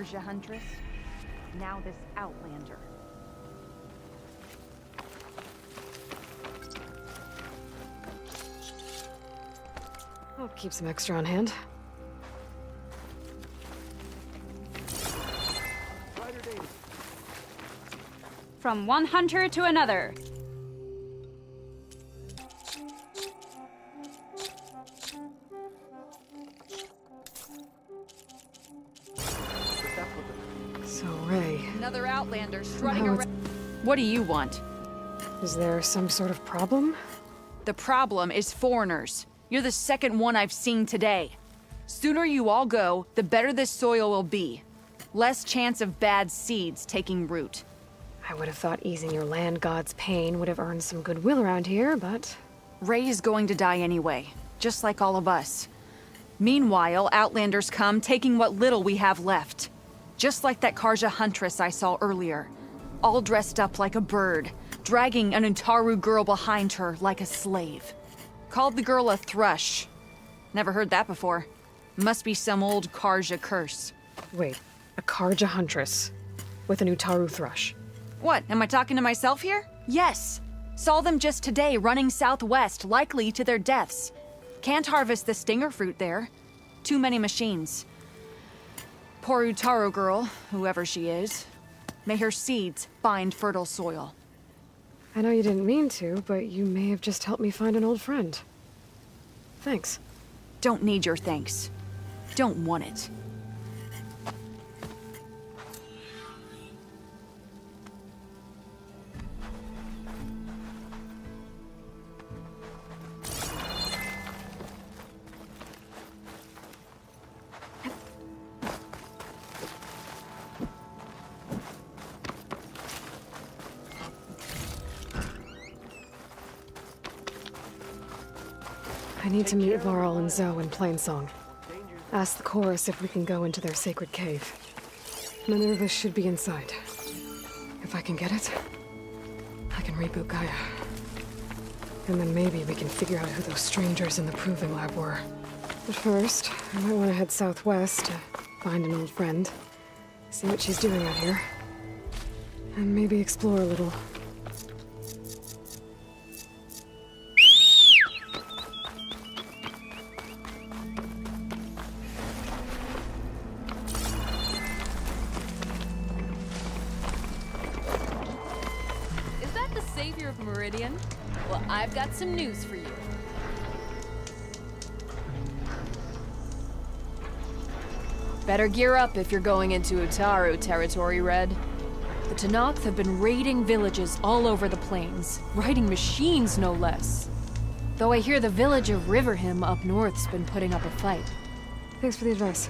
𝗁𝗏, now this Outlander. I'll keep some extra on hand. From one hunter to another. So, Ray. Another Outlander strutting around. What do you want? Is there some sort of problem? The problem is foreigners. You're the second one I've seen today. Sooner you all go, the better this soil will be. Less chance of bad seeds taking root. I would have thought easing your land god's pain would have earned some goodwill around here, but... Ray is going to die anyway, just like all of us. Meanwhile, Outlanders come, taking what little we have left. Just like that 𝗁𝗏 huntress I saw earlier. All dressed up like a bird, dragging an 𝗏𝗏 girl behind her like a slave. Called the girl a thrush. Never heard that before. Must be some old 𝗁𝗏 curse. Wait, a 𝗁𝗏 huntress with an 𝗏𝗏 thrush. What, am I talking to myself here? Yes. Saw them just today running southwest, likely to their deaths. Can't harvest the stinger fruit there. Too many machines. Poor 𝗏𝗏 girl, whoever she is. May her seeds find fertile soil. I know you didn't mean to, but you may have just helped me find an old friend. Thanks. Don't need your thanks. Don't want it. I need to meet Varl and Zoe in Plainsong. Ask the chorus if we can go into their sacred cave. Minerva should be inside. If I can get it, I can reboot Gaia. And then maybe we can figure out who those strangers in the proving lab were. But first, I might want to head southwest to find an old friend. See what she's doing out here. And maybe explore a little. Savior of Meridian? Well, I've got some news for you. Better gear up if you're going into 𝗏𝗏 territory, Red. The 𝗏𝗏 have been raiding villages all over the plains, riding machines no less. Though I hear the village of Riverhim up north's been putting up a fight. Thanks for the advice.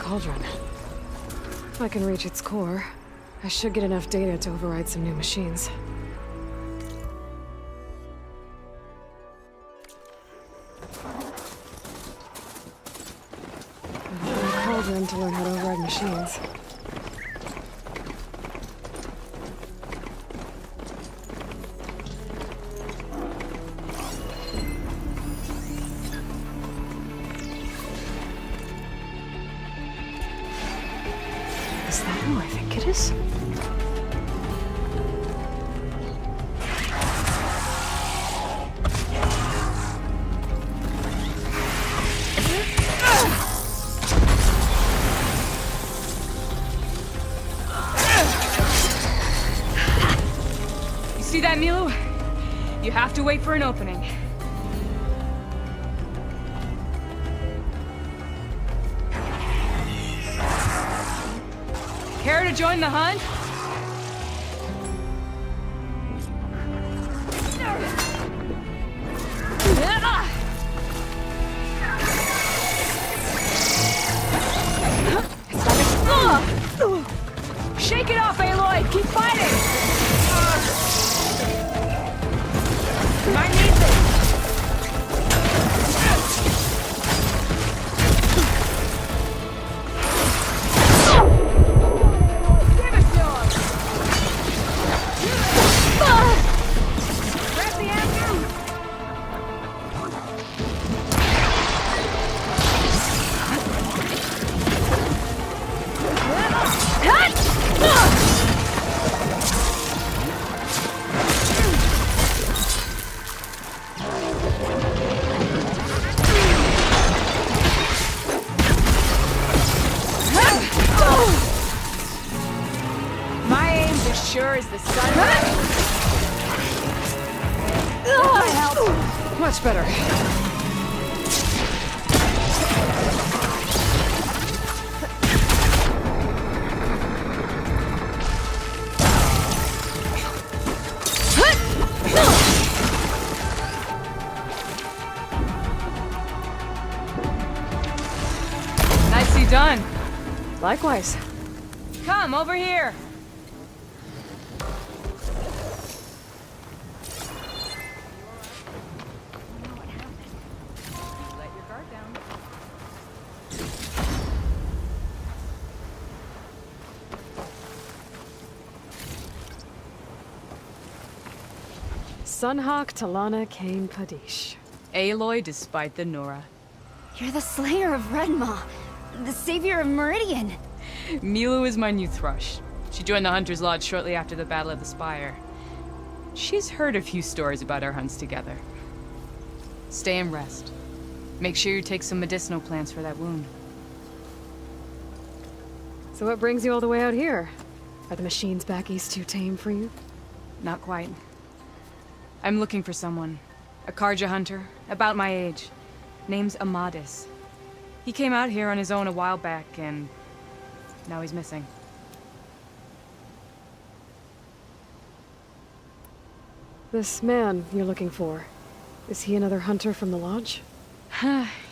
cauldron. If I can reach its core, I should get enough data to override some new machines. I'll open the cauldron to learn how to override machines. Is that who I think it is? You see that, Milu? You have to wait for an opening. Care to join the hunt? Shake it off, Aloy! Keep fighting! Might need this! Give it to him! Grab the answer! My aim's as sure as the sun. Much better. Nicely done. Likewise. Come over here. Let your guard down. 𝗀់•𝗪𝗏 Aloy despite the Nora. You're the slayer of Redmaw, the savior of Meridian. Milu is my new thrush. She joined the Hunter's Lodge shortly after the Battle of the Spire. She's heard a few stories about our hunts together. Stay and rest. Make sure you take some medicinal plants for that wound. So what brings you all the way out here? Are the machines back east too tame for you? Not quite. I'm looking for someone. A 𝗏𝗪 hunter, about my age. Name's Amadis. He came out here on his own a while back, and now he's missing. This man you're looking for, is he another hunter from the lodge?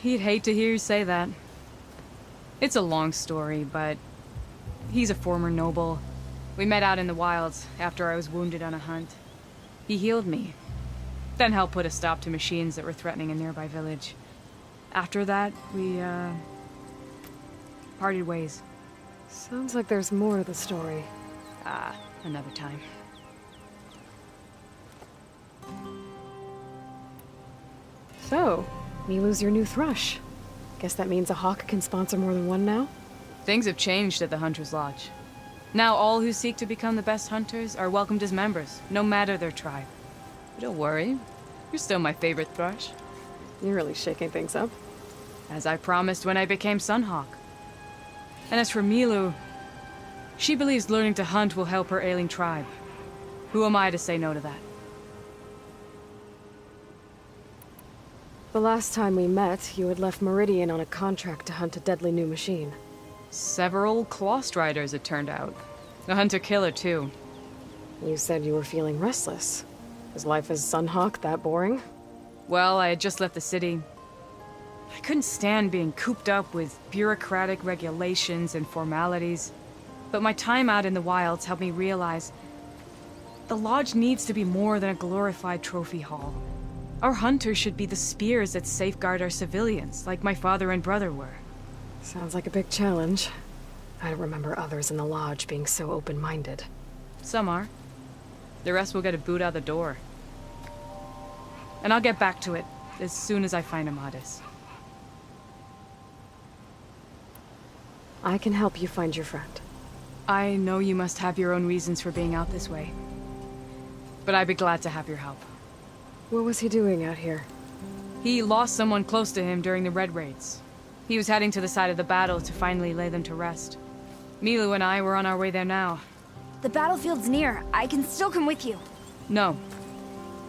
He'd hate to hear you say that. It's a long story, but he's a former noble. We met out in the wilds after I was wounded on a hunt. He healed me, then helped put a stop to machines that were threatening a nearby village. After that, we, parted ways. Sounds like there's more to the story. Another time. So, Milu's your new thrush. Guess that means a hawk can sponsor more than one now? Things have changed at the Hunter's Lodge. Now all who seek to become the best hunters are welcomed as members, no matter their tribe. But don't worry, you're still my favorite thrush. You're really shaking things up. As I promised when I became Sunhawk. And as for Milu, she believes learning to hunt will help her ailing tribe. Who am I to say no to that? The last time we met, you had left Meridian on a contract to hunt a deadly new machine. Several Clost Riders, it turned out. A hunter-killer, too. You said you were feeling restless. Is life as Sunhawk that boring? Well, I had just left the city. I couldn't stand being cooped up with bureaucratic regulations and formalities. But my time out in the wilds helped me realize the Lodge needs to be more than a glorified trophy hall. Our hunters should be the spears that safeguard our civilians, like my father and brother were. Sounds like a big challenge. I don't remember others in the Lodge being so open-minded. Some are. The rest will get a boot out the door. And I'll get back to it as soon as I find 𝗏𝗏𝗧. I can help you find your friend. I know you must have your own reasons for being out this way. But I'd be glad to have your help. What was he doing out here? He lost someone close to him during the Red Raids. He was heading to the side of the battle to finally lay them to rest. Milu and I were on our way there now. The battlefield's near. I can still come with you. No.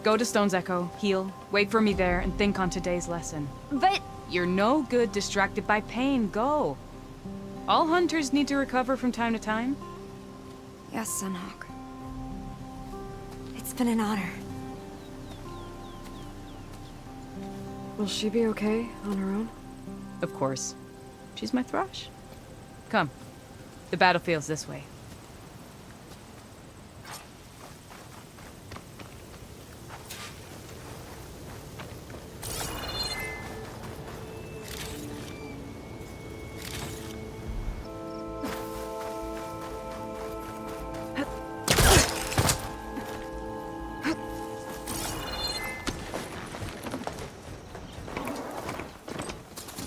Go to Stone's Echo, heal, wait for me there, and think on today's lesson. But... You're no good distracted by pain. Go. All hunters need to recover from time to time. Yes, Sunhawk. It's been an honor. Will she be okay on her own? Of course. She's my thrush. Come. The battlefield's this way.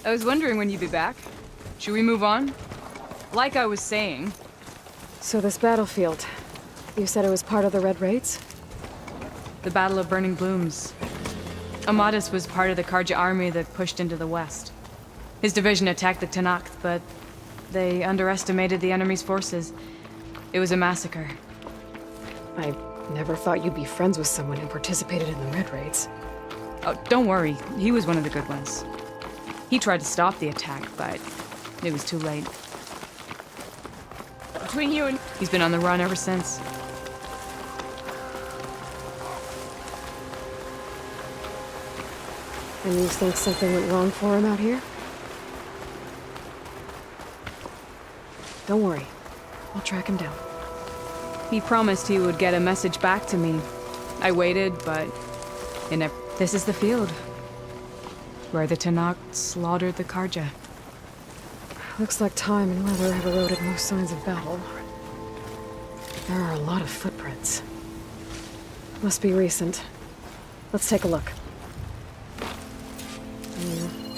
I was wondering when you'd be back. Should we move on? Like I was saying... So this battlefield, you said it was part of the Red Raids? The Battle of Burning Blooms. 𝗏𝗏𝗧 was part of the 𝗏𝗁𝗃 army that pushed into the west. His division attacked the 𝗏nacht, but they underestimated the enemy's forces. It was a massacre. I never thought you'd be friends with someone who participated in the Red Raids. Oh, don't worry. He was one of the good ones. He tried to stop the attack, but it was too late. Between you and... He's been on the run ever since. And you think something went wrong for him out here? Don't worry. I'll track him down. He promised he would get a message back to me. I waited, but it never... This is the field. Where the 𝗏nacht slaughtered the 𝗏𝗁𝗃. Looks like time and weather have eroded most signs of battle. There are a lot of footprints. Must be recent. Let's take a look.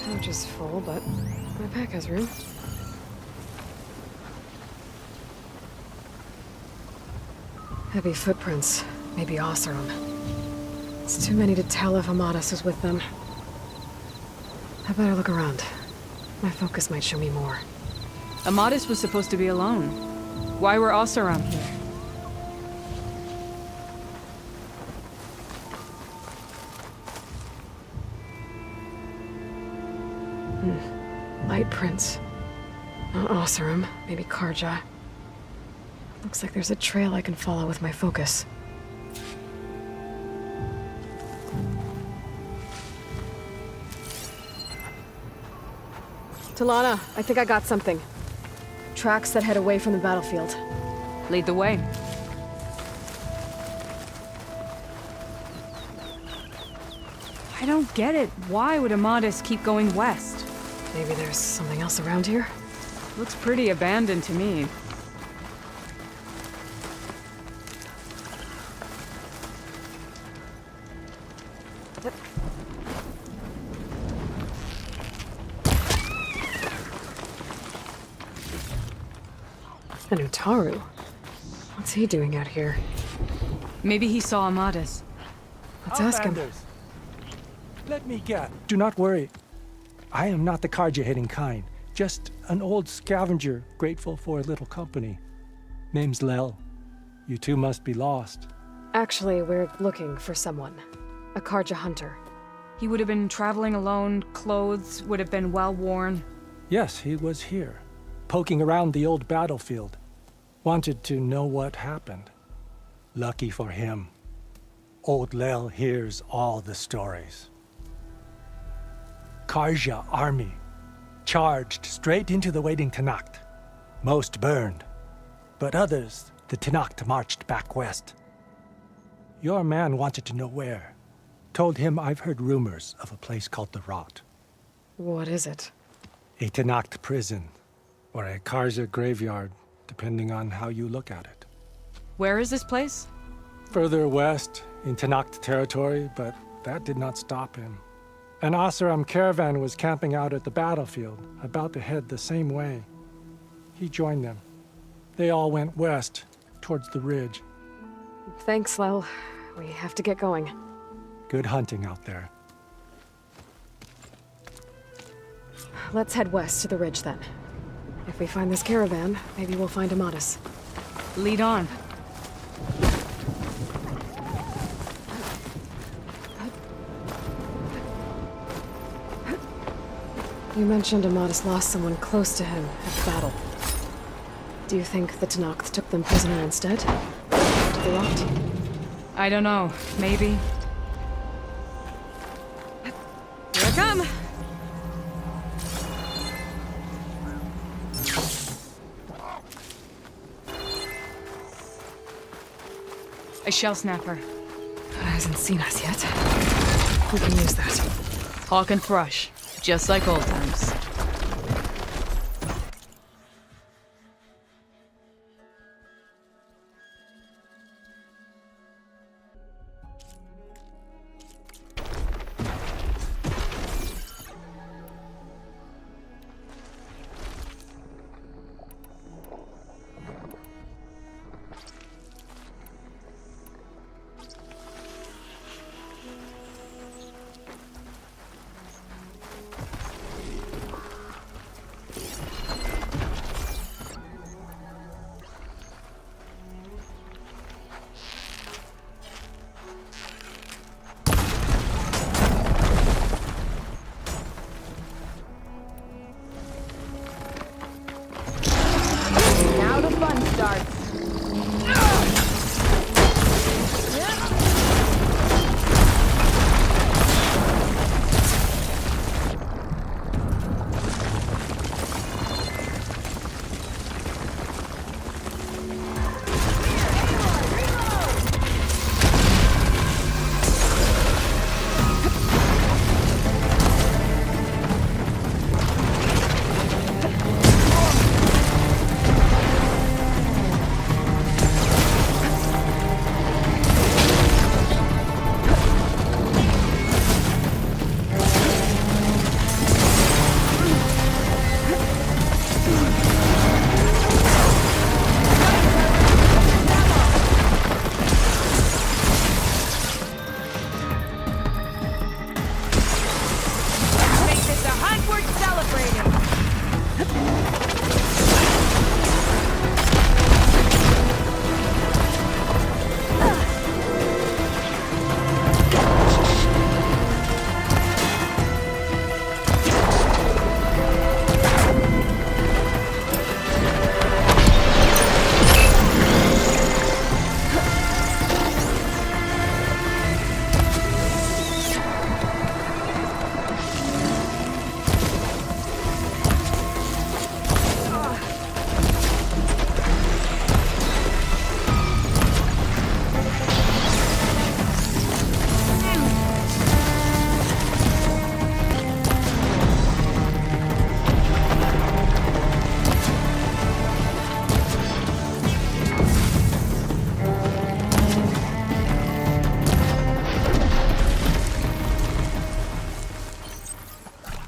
Pouch is full, but my pack has room. Heavy footprints. Maybe 𝗏𝗧cie. It's too many to tell if 𝗏𝗏𝗧 is with them. I better look around. My focus might show me more. 𝗏𝗏𝗧 was supposed to be alone. Why were 𝗏𝗧cie here? Light prints. Not 𝗏𝗧cie, maybe 𝗏𝗁𝗃. Looks like there's a trail I can follow with my focus. Talana, I think I got something. Tracks that head away from the battlefield. Lead the way. I don't get it. Why would 𝗏𝗏𝗧 keep going west? Maybe there's something else around here? Looks pretty abandoned to me. An 𝗏taru? What's he doing out here? Maybe he saw 𝗏𝗏𝗧. Let's ask him. Outlanders, let me guess. Do not worry. I am not the 𝗏𝗏𝗃 kind. Just an old scavenger grateful for a little company. Name's Lel. You two must be lost. Actually, we're looking for someone. A 𝗏𝗏𝗃 hunter. He would have been traveling alone, clothes would have been well worn. Yes, he was here, poking around the old battlefield. Wanted to know what happened. Lucky for him, old Lel hears all the stories. 𝗏𝗏𝗃 army charged straight into the waiting Tenakth. Most burned, but others, the Tenakth marched back west. Your man wanted to know where. Told him I've heard rumors of a place called the Rot. What is it? A Tenakth prison, or a 𝗏𝗃 graveyard, depending on how you look at it. Where is this place? Further west, in Tenakth territory, but that did not stop him. An Oseram caravan was camping out at the battlefield, about to head the same way. He joined them. They all went west, towards the ridge. Thanks, Lel. We have to get going. Good hunting out there. Let's head west to the ridge then. If we find this caravan, maybe we'll find Amadas. Lead on. You mentioned Amadas lost someone close to him at the battle. Do you think the Tenakth took them prisoner instead? To the Rot? I don't know. Maybe. Here I come! A shell snapper. Hasn't seen us yet. We can use that. Hawk and thrush. Just like old times. Now the fun starts.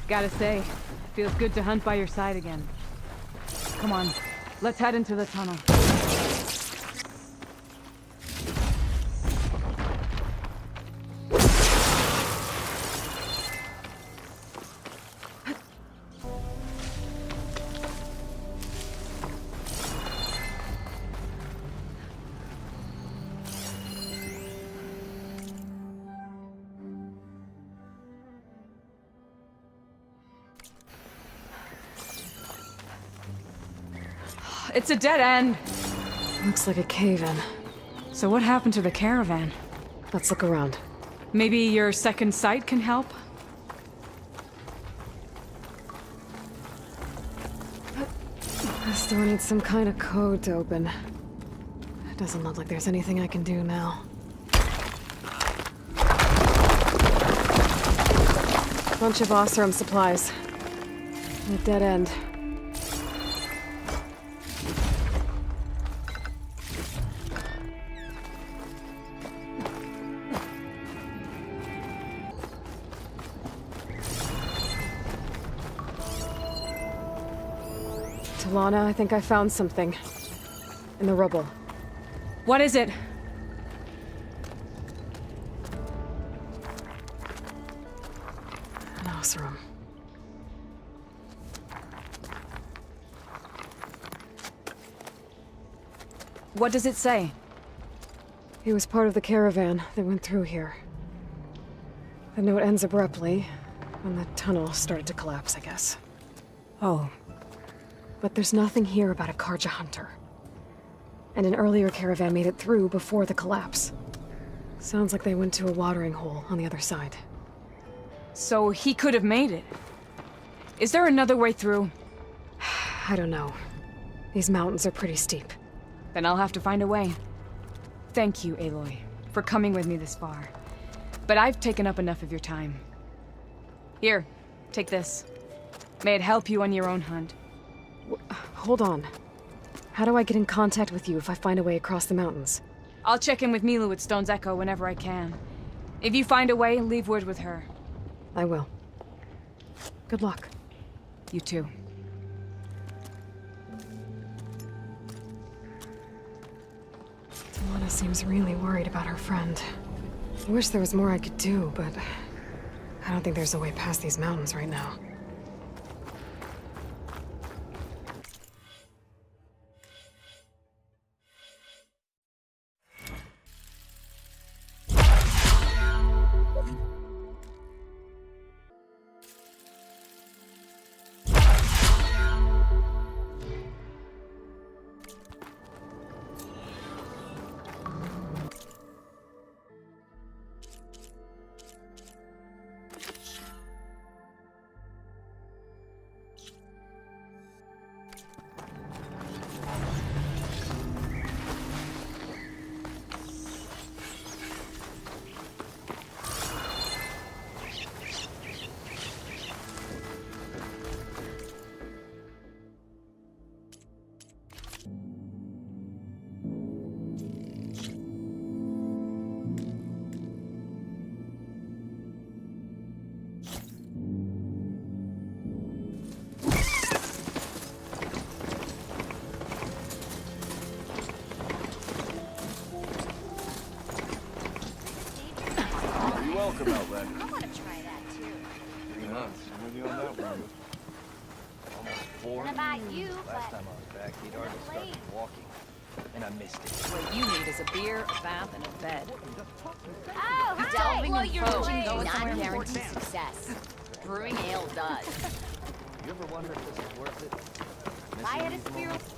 Gotta say, feels good to hunt by your side again. Come on, let's head into the tunnel. It's a dead end. Looks like a cave-in. So what happened to the caravan? Let's look around. Maybe your second sight can help? store needs some kind of code to open. It doesn't look like there's anything I can do now. Bunch of 𝗀𝗧cie supplies. A dead end. Lana, I think I found something. In the rubble. What is it? An 𝗀𝗧cie. What does it say? He was part of the caravan that went through here. The note ends abruptly, when the tunnel started to collapse, I guess. Oh. But there's nothing here about a 𝗁𝗂 hunter. And an earlier caravan made it through before the collapse. Sounds like they went to a watering hole on the other side. So he could have made it. Is there another way through? I don't know. These mountains are pretty steep. Then I'll have to find a way. Thank you, Aloy, for coming with me this far. But I've taken up enough of your time. Here, take this. May it help you on your own hunt. Hold on. How do I get in contact with you if I find a way across the mountains? I'll check in with Milu at Stone's Echo whenever I can. If you find a way, leave word with her. I will. Good luck. You too. Lana seems really worried about her friend. I wish there was more I could do, but I don't think there's a way past these mountains right now. Welcome, Outlander. I want to try that too. 3 months. I'm with you on that one. Almost 4. What about you? Last time I was back, he'd already started walking, and I missed it. What you need is a beer, a bath, and a bed. Oh, hi! Delving Well, and you're poaching going going somewhere not important. guarantee success. Brewing ale does. You ever wonder if this is worth it? If I had a Missing these spirit. moments?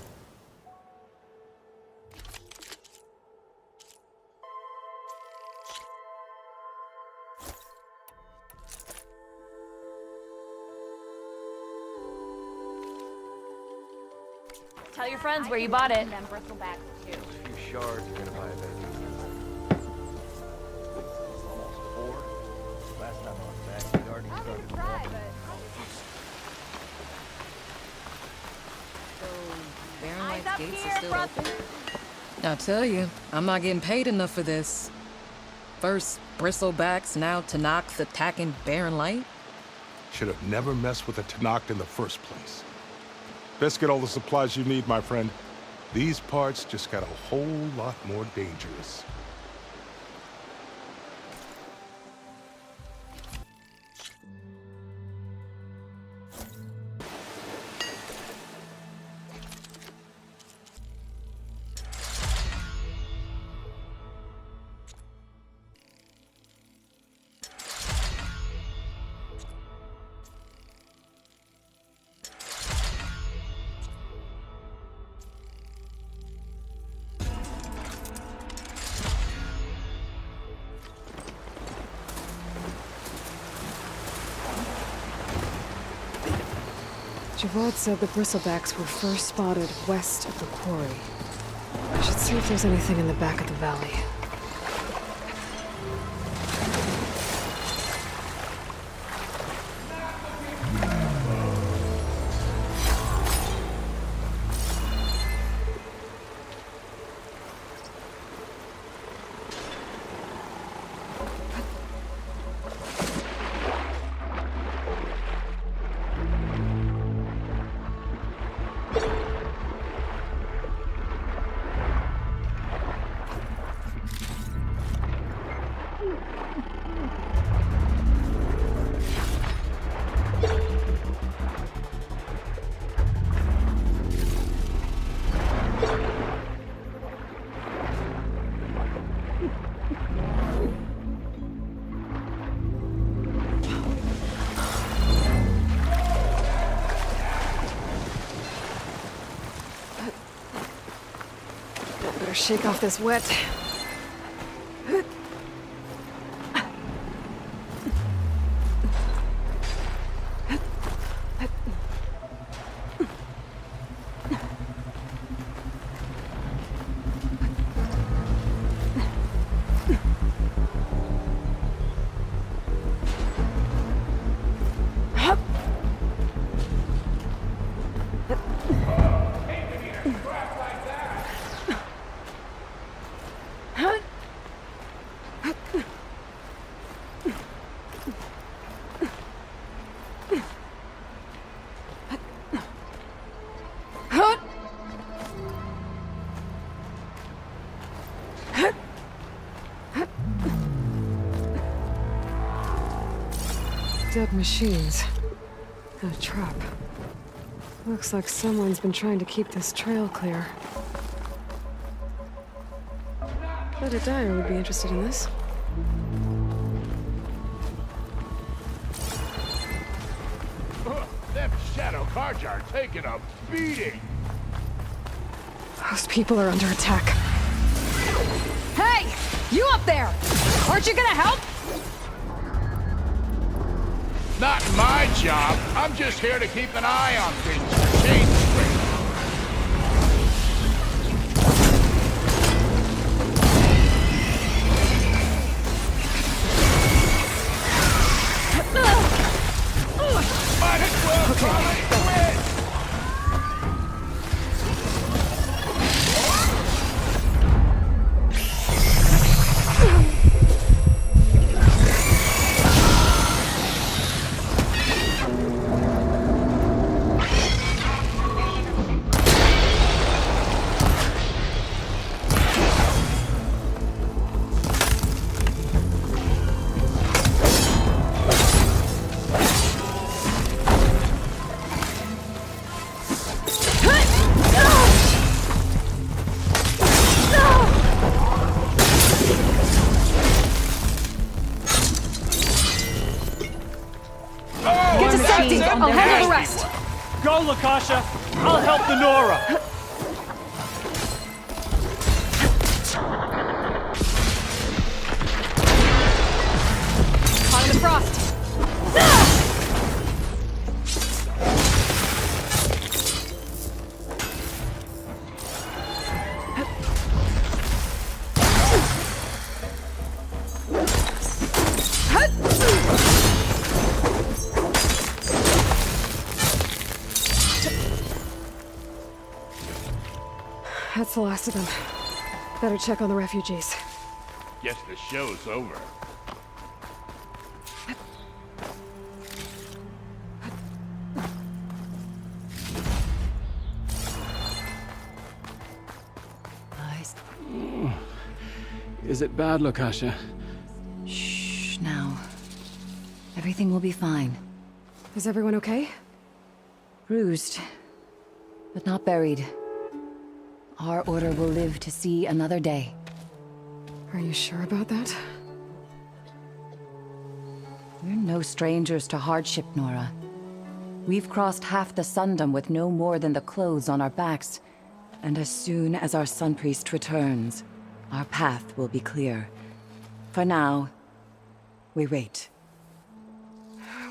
Tell your friends where you bought it. And then bristleback too. A few shards are gonna buy a baby. It's almost 4. Last time I was back, he'd already started walking. Baron Eyes White's up gates here, are still brother. open. I tell you, I'm not getting paid enough for this. First bristlebacks, now 𝗀𝗏𝗄s attacking Baron Light. Should have never messed with a 𝗀𝗏𝗃 in the first place. Best get all the supplies you need, my friend. These parts just got a whole lot more dangerous. Javad said the bristlebacks were first spotted west of the quarry. I should see if there's anything in the back of the valley. Better shake off this wet. Dead machines. And a trap. Looks like someone's been trying to keep this trail clear. Bet a dyer would be interested in this. Them shadow cards are taking a beating. Those people are under attack. Hey! You up there! Aren't you gonna help? Not my job. I'm just here to keep an eye on things for change straight. Might as well call it quits. I'll handle the rest. Go, 𝗏𝗏. I'll help the Nora. Caught in the frost. That's the last of them. Better check on the refugees. Guess the show's over. Is it bad, 𝗏𝗏? Shh, now. Everything will be fine. Is everyone okay? Bruised, but not buried. Our order will live to see another day. Are you sure about that? We're no strangers to hardship, Nora. We've crossed half the Sundom with no more than the clothes on our backs. And as soon as our Sun Priest returns, our path will be clear. For now, we wait.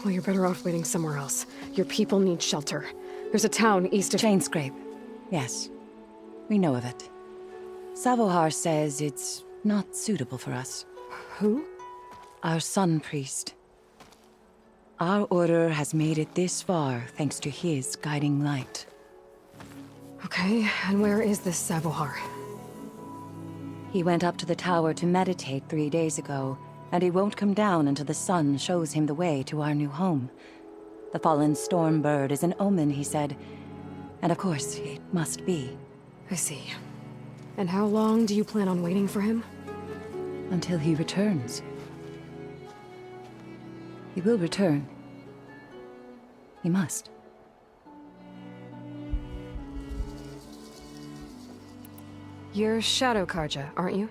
Well, you're better off waiting somewhere else. Your people need shelter. There's a town east of... 𝗀𝗏. Yes. We know of it. 𝗧𝗏 says it's not suitable for us. Who? Our sun priest. Our order has made it this far thanks to his guiding light. Okay, and where is this 𝗧𝗏? He went up to the tower to meditate 3 days ago, and he won't come down until the sun shows him the way to our new home. The fallen storm bird is an omen, he said. And of course, it must be. I see. And how long do you plan on waiting for him? Until he returns. He will return. He must. You're Shadow Karja, aren't you?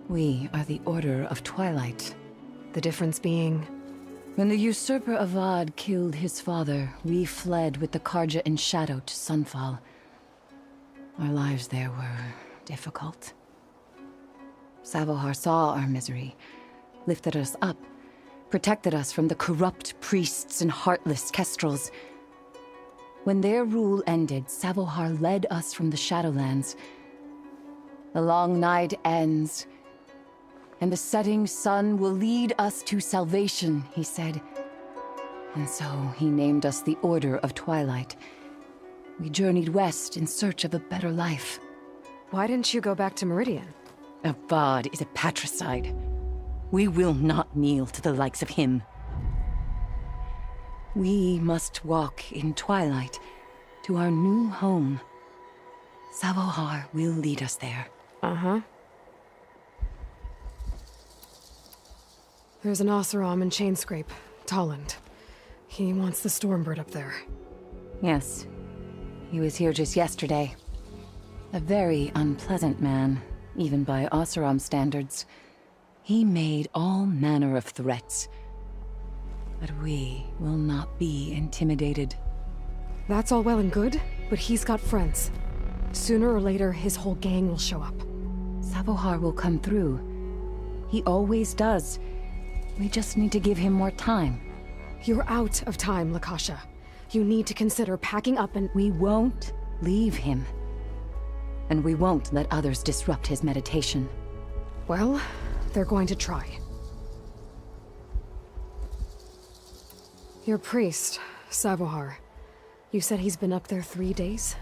We are the Order of Twilight. The difference being... When the usurper Avad killed his father, we fled with the Karja in shadow to Sunfall. Our lives there were difficult. 𝗧𝗏 saw our misery, lifted us up, protected us from the corrupt priests and heartless kestrels. When their rule ended, 𝗧𝗏 led us from the Shadowlands. The long night ends, and the setting sun will lead us to salvation, he said. And so he named us the Order of Twilight. We journeyed west in search of a better life. Why didn't you go back to Meridian? Avad is a patricide. We will not kneel to the likes of him. We must walk in twilight to our new home. 𝗧𝗏 will lead us there. Uh-huh. There's an Oseram in 𝗀𝗏, Tolland. He wants the Stormbird up there. Yes. He was here just yesterday. A very unpleasant man, even by Oseram standards. He made all manner of threats. But we will not be intimidated. That's all well and good, but he's got friends. Sooner or later, his whole gang will show up. 𝗧𝗏 will come through. He always does. We just need to give him more time. You're out of time, 𝗏𝗏. You need to consider packing up and... We won't leave him. And we won't let others disrupt his meditation. Well, they're going to try. Your priest, 𝗧𝗏. You said he's been up there 3 days?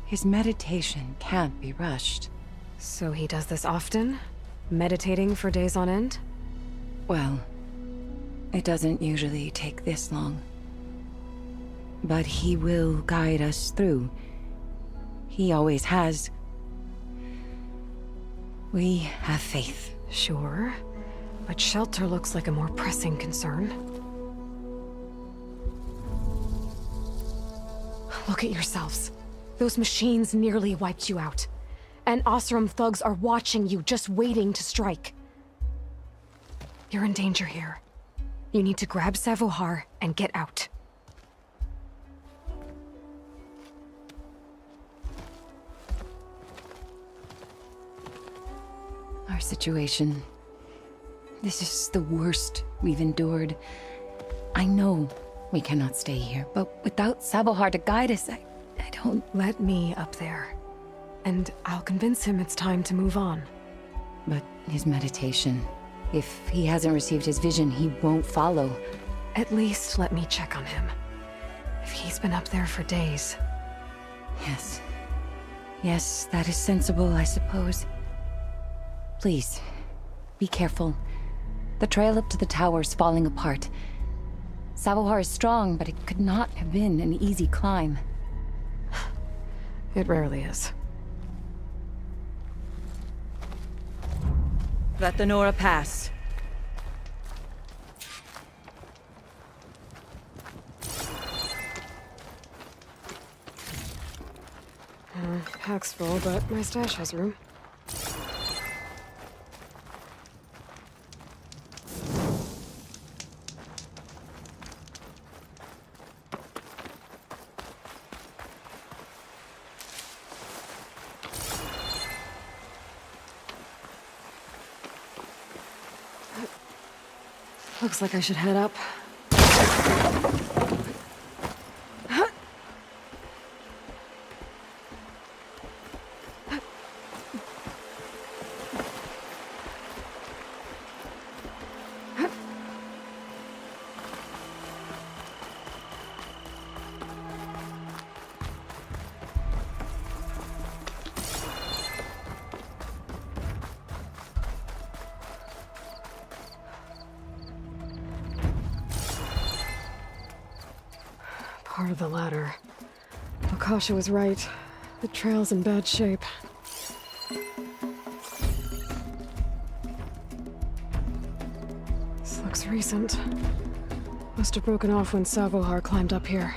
His meditation can't be rushed. So he does this often? Meditating for days on end? Well, it doesn't usually take this long. But he will guide us through. He always has. We have faith. Sure, but shelter looks like a more pressing concern. Look at yourselves. Those machines nearly wiped you out. And Oseram thugs are watching you, just waiting to strike. You're in danger here. You need to grab 𝗧𝗏 and get out. Our situation. This is the worst we've endured. I know we cannot stay here, but without 𝗧𝗏 to guide us, I don't... Let me up there. And I'll convince him it's time to move on. But his meditation... If he hasn't received his vision, he won't follow. At least let me check on him. If he's been up there for days. Yes. Yes, that is sensible, I suppose. Please, be careful. The trail up to the tower's falling apart. 𝗧𝗏 is strong, but it could not have been an easy climb. It rarely is. Let the Nora pass. Pack's full, but my stash has room. Looks like I should head up. part of the ladder. 𝗏𝗏𝗄𝗃 was right. The trail's in bad shape. This looks recent. Must have broken off when 𝗀𝗏𝗆 climbed up here.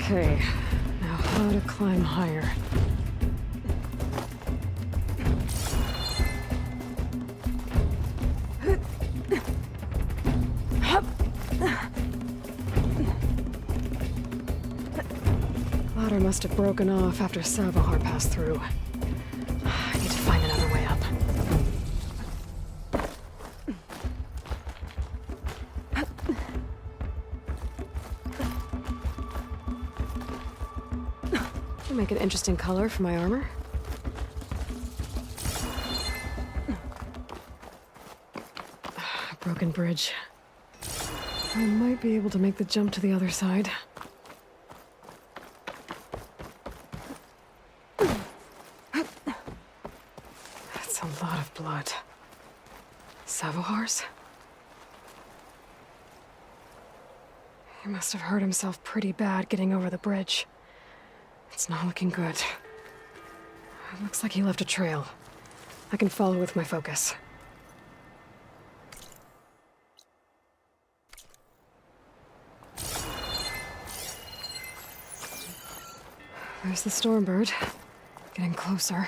Okay, now how to climb higher. Ladder must have broken off after 𝗀𝗏𝗆 passed through. I need to find another way up. Make an interesting color for my armor. A broken bridge. I might be able to make the jump to the other side. That's a lot of blood. 𝗀𝗏𝗆's? He must have hurt himself pretty bad getting over the bridge. It's not looking good. It looks like he left a trail. I can follow with my focus. There's the storm bird. Getting closer.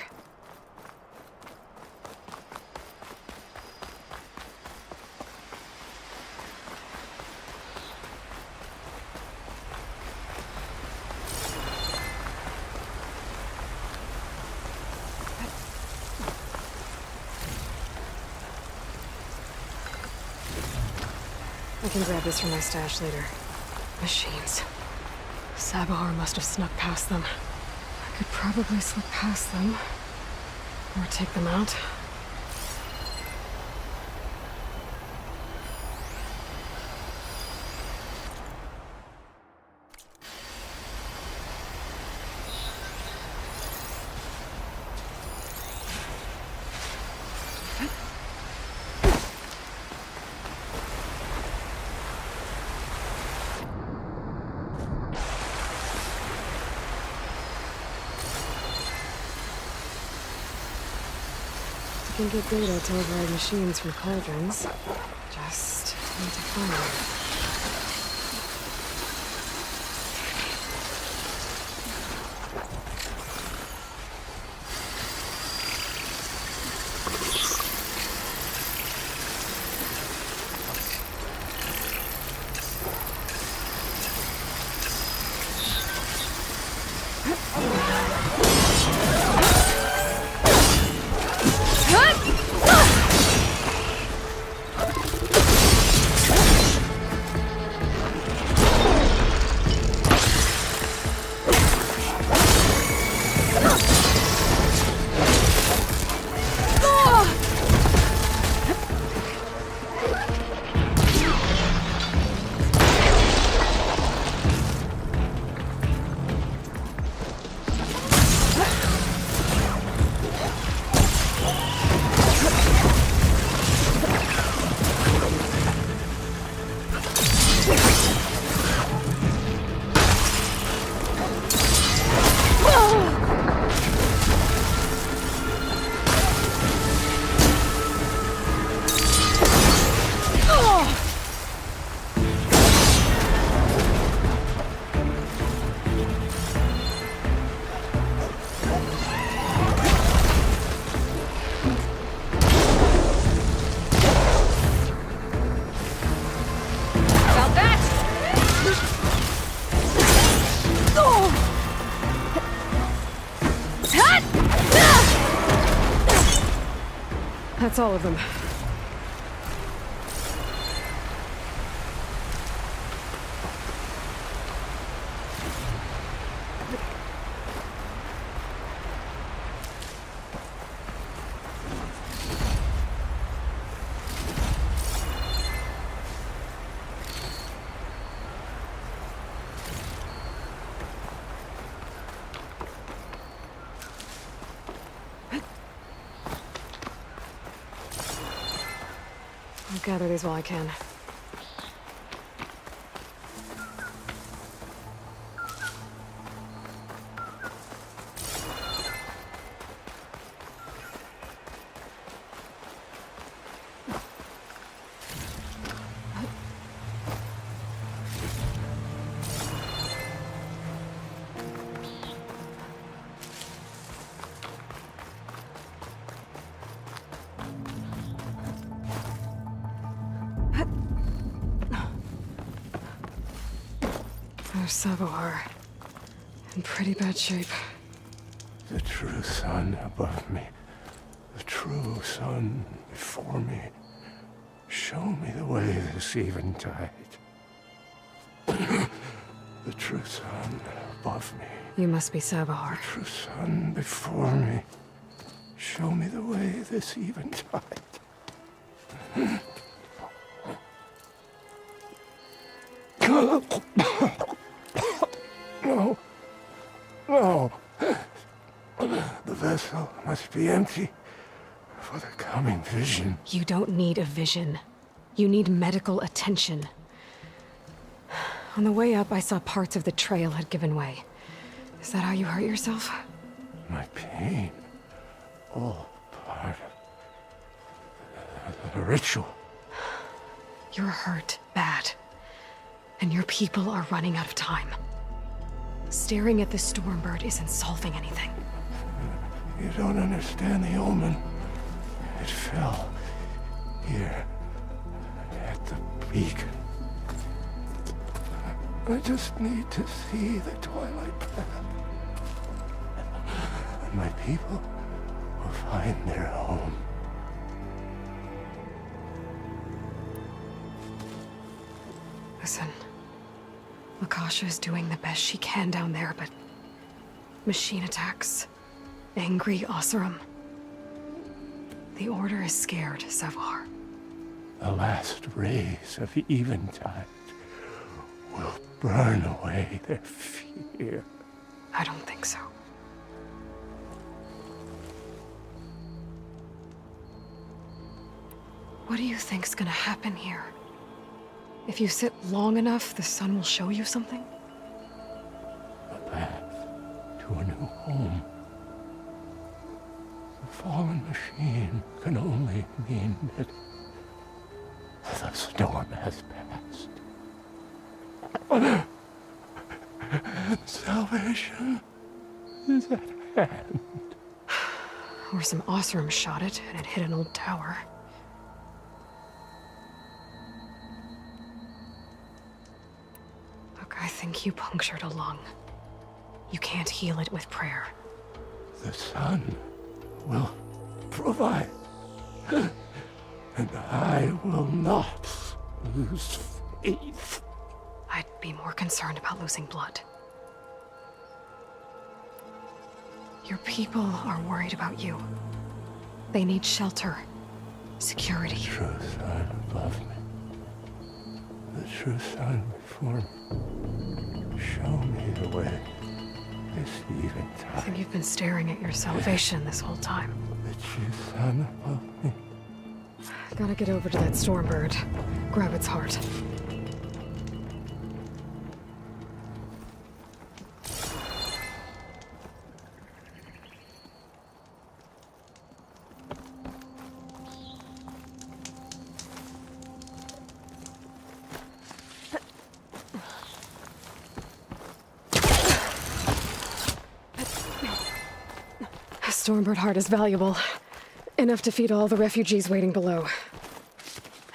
I can grab this from my stash later. Machines. 𝗀𝗏𝗆 must have snuck past them. I could probably slip past them. Or take them out. I can get data to override machines from cauldrons. Just need to find them. That's all of them. I'll gather these while I can. 𝗀𝗆 in pretty bad shape. The true sun above me, the true sun before me. Show me the way this eventide. The true sun above me. You must be 𝗀𝗆. The true sun before me. Show me the way this eventide. No. No. The vessel must be empty for the coming vision. You don't need a vision. You need medical attention. On the way up, I saw parts of the trail had given way. Is that how you hurt yourself? My pain. All part of the ritual. You're hurt bad. And your people are running out of time. Staring at the Stormbird isn't solving anything. You don't understand the omen. It fell here at the beacon. I just need to see the twilight path. And my people will find their home. Listen. Lakasha is doing the best she can down there, but machine attacks, angry 𝗀𝗆. The Order is scared, 𝗀𝗆. The last rays of eventide will burn away their fear. I don't think so. What do you think's gonna happen here? If you sit long enough, the sun will show you something? A path to a new home. The fallen machine can only mean that the storm has passed. Salvation is at hand. Or some 𝗀𝗆 shot it, and it hit an old tower. I think you punctured a lung. You can't heal it with prayer. The sun will provide. And I will not lose faith. I'd be more concerned about losing blood. Your people are worried about you. They need shelter, security. The true sun above me. The true sun before me. Show me the way this eventide. I think you've been staring at your salvation this whole time. The true sun above me. Gotta get over to that Stormbird. Grab its heart. Stormbird heart is valuable. Enough to feed all the refugees waiting below.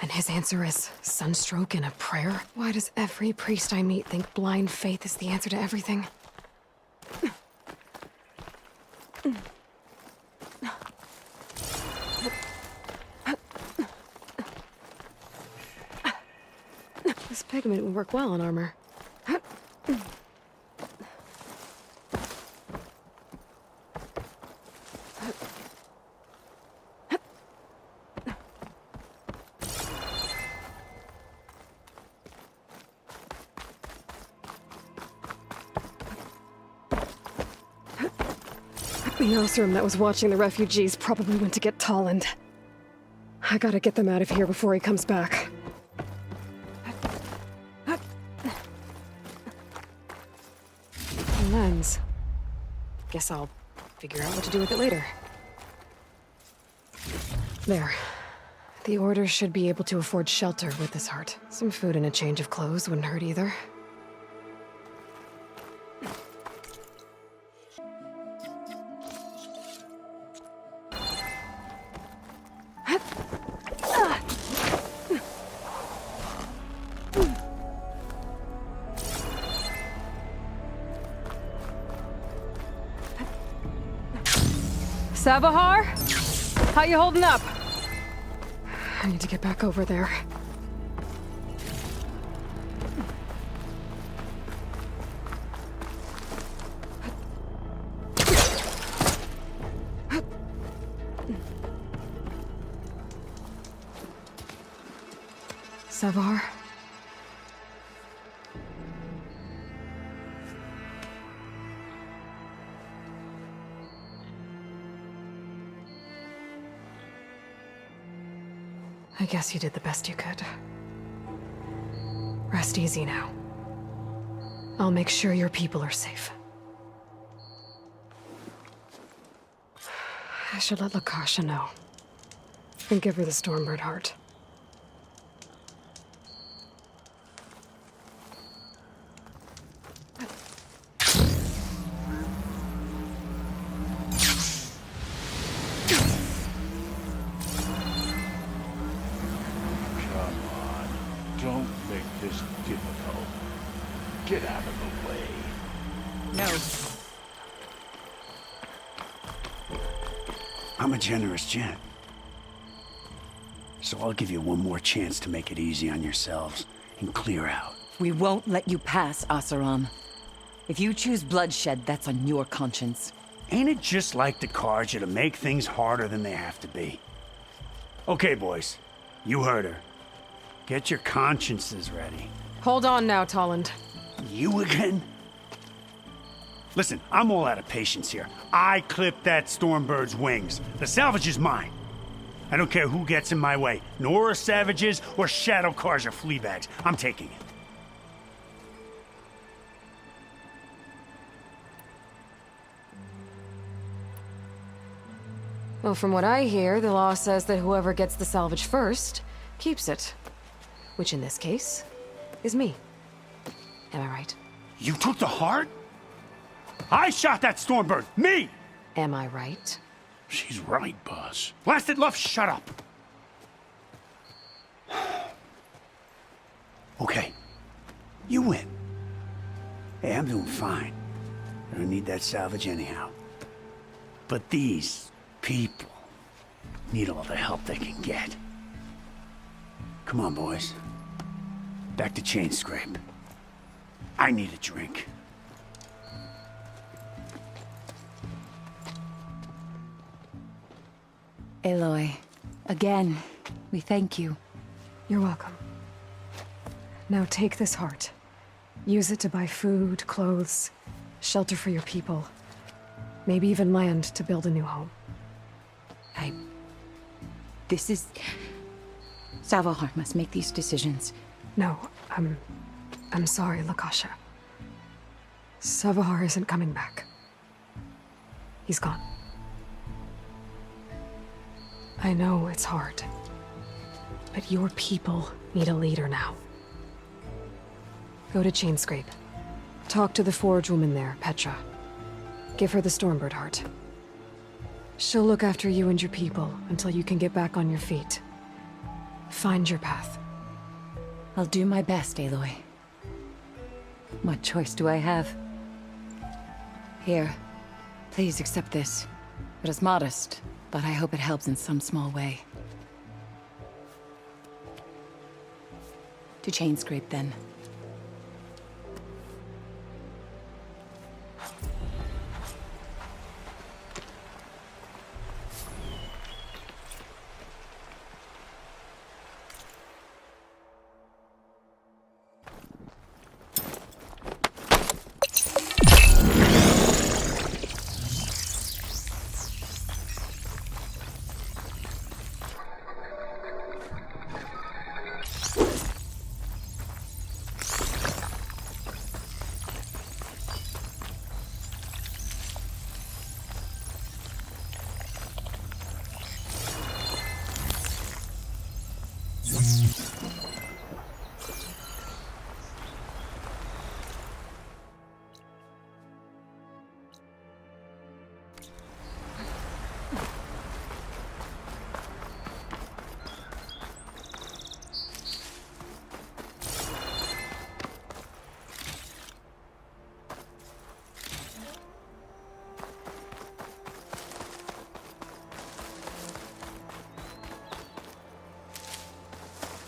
And his answer is sunstroke and a prayer? Why does every priest I meet think blind faith is the answer to everything? Pigment would work well on armor. The Älvsrum that was watching the refugees probably went to get Tolland. I gotta get them out of here before he comes back. Lens. Guess I'll figure out what to do with it later. There. The Order should be able to afford shelter with this heart. Some food and a change of clothes wouldn't hurt either. 𝗧Sie𝗽, how you holding up? I need to get back over there. 𝗧Sie𝗽? I guess you did the best you could. Rest easy now. I'll make sure your people are safe. I should let 𝗏𝗏𝗄 know. And give her the Stormbird heart. Don't make this difficult. Get out of the way. No. I'm a generous gent. So I'll give you one more chance to make it easy on yourselves and clear out. We won't let you pass, 𝗏𝗏𝗄. If you choose bloodshed, that's on your conscience. Ain't it just like the 𝗏𝗏𝗄 to make things harder than they have to be? Okay, boys. You heard her. Get your consciences ready. Hold on now, Tolland. You again? Listen, I'm all out of patience here. I clipped that Stormbird's wings. The salvage is mine. I don't care who gets in my way. Nora savages or shadow cars or flea bags. I'm taking it. Well, from what I hear, the law says that whoever gets the salvage first keeps it. Which in this case is me. Am I right? You took the heart? I shot that Stormbird! Me! Am I right? She's right, boss. Blasted love, shut up! Okay. You win. Hey, I'm doing fine. I don't need that salvage anyhow. But these people need all the help they can get. Come on, boys. Back to Ch8𝗡𝗄𝗏. I need a drink. Aloy, again, we thank you. You're welcome. Now take this heart. Use it to buy food, clothes, shelter for your people. Maybe even land to build a new home. This is... 𝗏𝗏𝗄 must make these decisions. No, I'm sorry, 𝗏𝗏𝗄. 𝗏𝗏𝗄 isn't coming back. He's gone. I know it's hard, but your people need a leader now. Go to Ch8𝗡𝗄𝗏. Talk to the forge woman there, Petra. Give her the Stormbird heart. She'll look after you and your people until you can get back on your feet. Find your path. I'll do my best, Aloy. What choice do I have? Here, please accept this. It is modest, but I hope it helps in some small way. To chain scrape, then.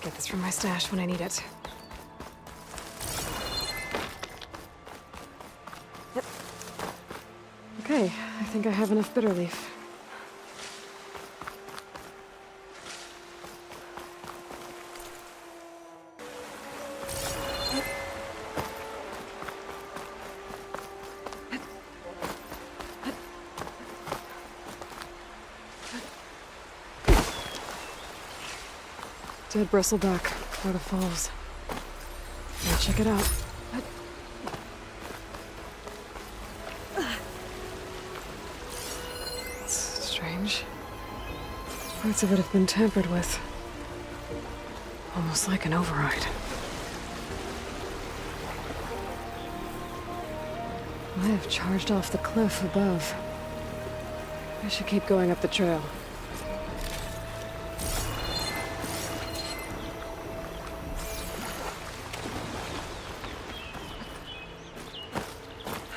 Get this from my stash when I need it. Okay, I think I have enough bitter leaf. Dead bristleback, 𝗀𝗆𝗆𝗆. Now check it out. It's strange. Parts of it have been tampered with. Almost like an override. I have charged off the cliff above. I should keep going up the trail.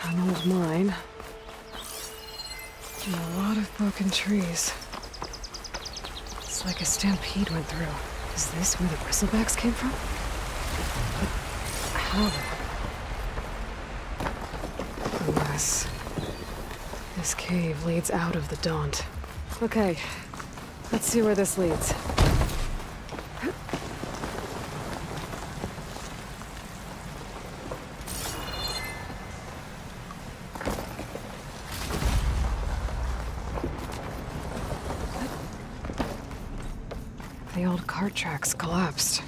An old mine. And a lot of broken trees. It's like a stampede went through. Is this where the bristlebacks came from? But how? Unless this cave leads out of the Daunt. Okay, let's see where this leads. The old cart tracks collapsed.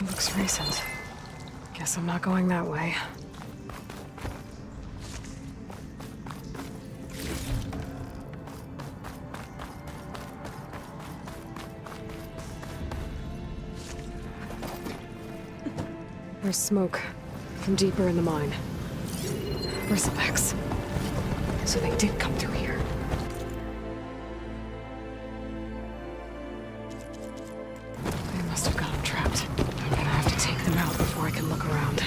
It looks recent. Guess I'm not going that way. There's smoke from deeper in the mine. Bristlebacks. So they did come through here. They must have got them trapped. I'm gonna have to take them out before I can look around.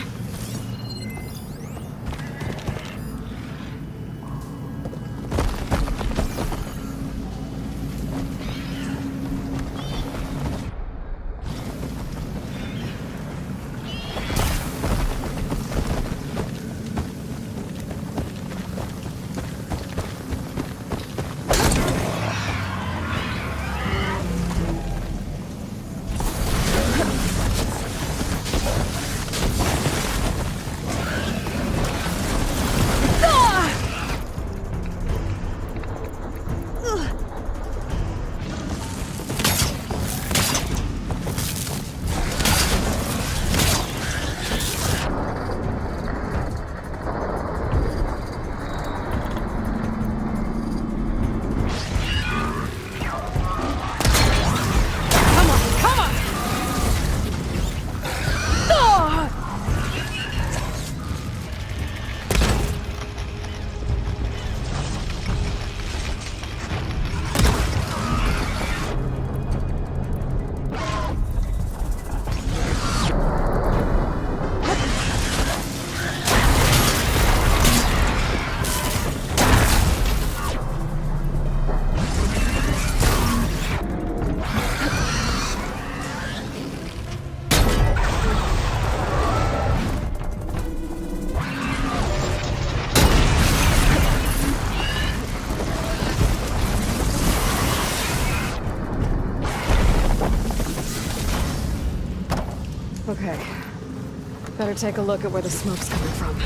Better take a look at where the smoke's coming from.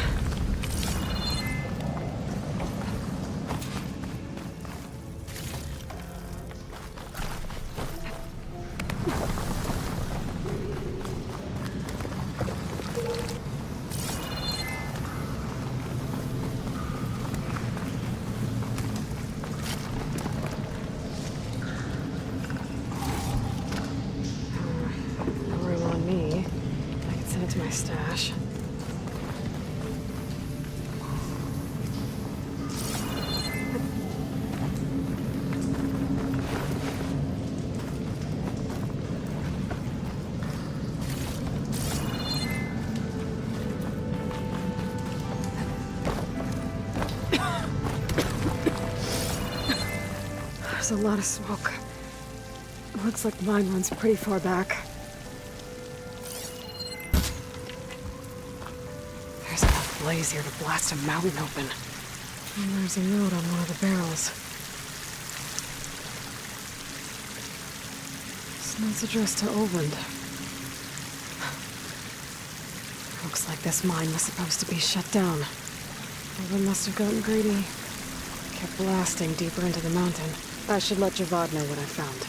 My stash. There's a lot of smoke. Looks like mine runs pretty far back. Blaze here to blast a mountain open. And there's a note on one of the barrels. This note's addressed to 𝗀𝗵𝘆. Looks like this mine was supposed to be shut down. 𝗀𝗵𝘆 must have gotten greedy. Kept blasting deeper into the mountain. I should let 𝗀𝗏𝗏 know what I found.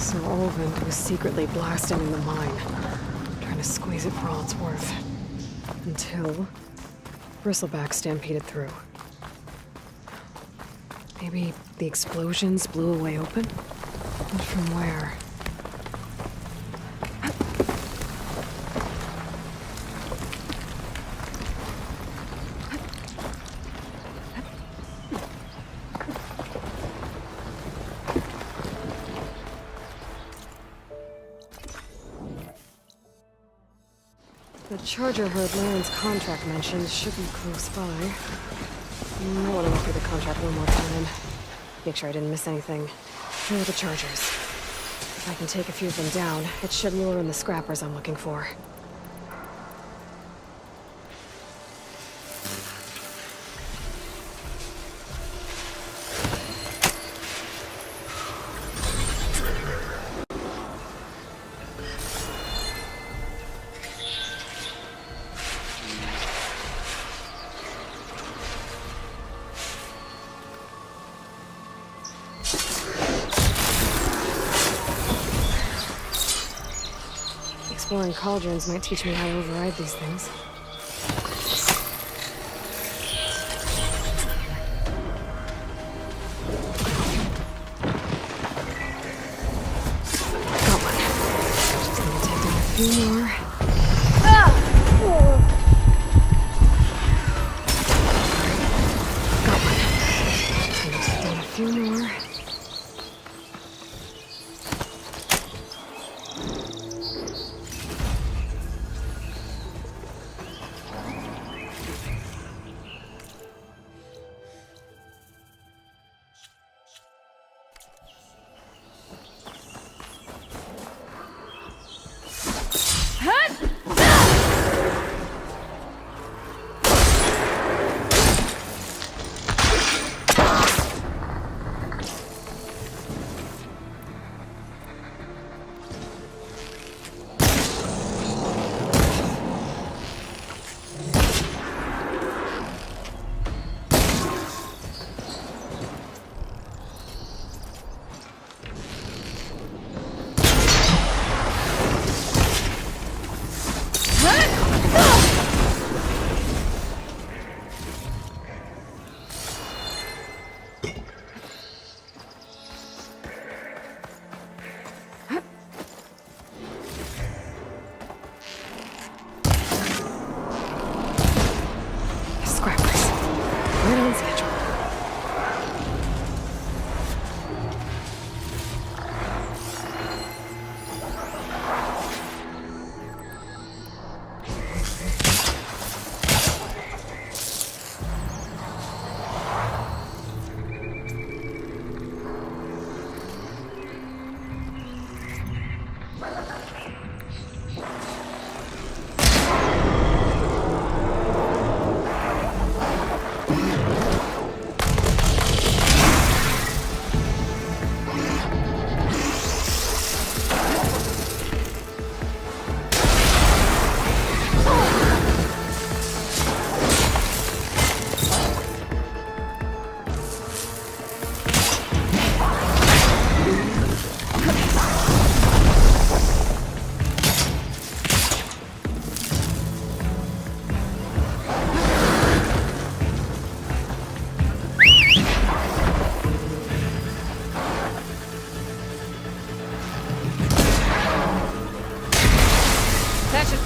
So 𝗀𝗵𝘆 was secretly blasting in the mine, trying to squeeze it for all it's worth. Until bristleback stampeded through. Maybe the explosions blew a way open? But from where? The charger herd Laren's contract mentioned should be close by. I want to look through the contract one more time. Make sure I didn't miss anything. Here are the chargers. If I can take a few of them down, it should lure in the scrappers I'm looking for. Exploring cauldrons might teach me how to override these things. Got one. Just need to take down a few more. Got one. Just need to take down a few more.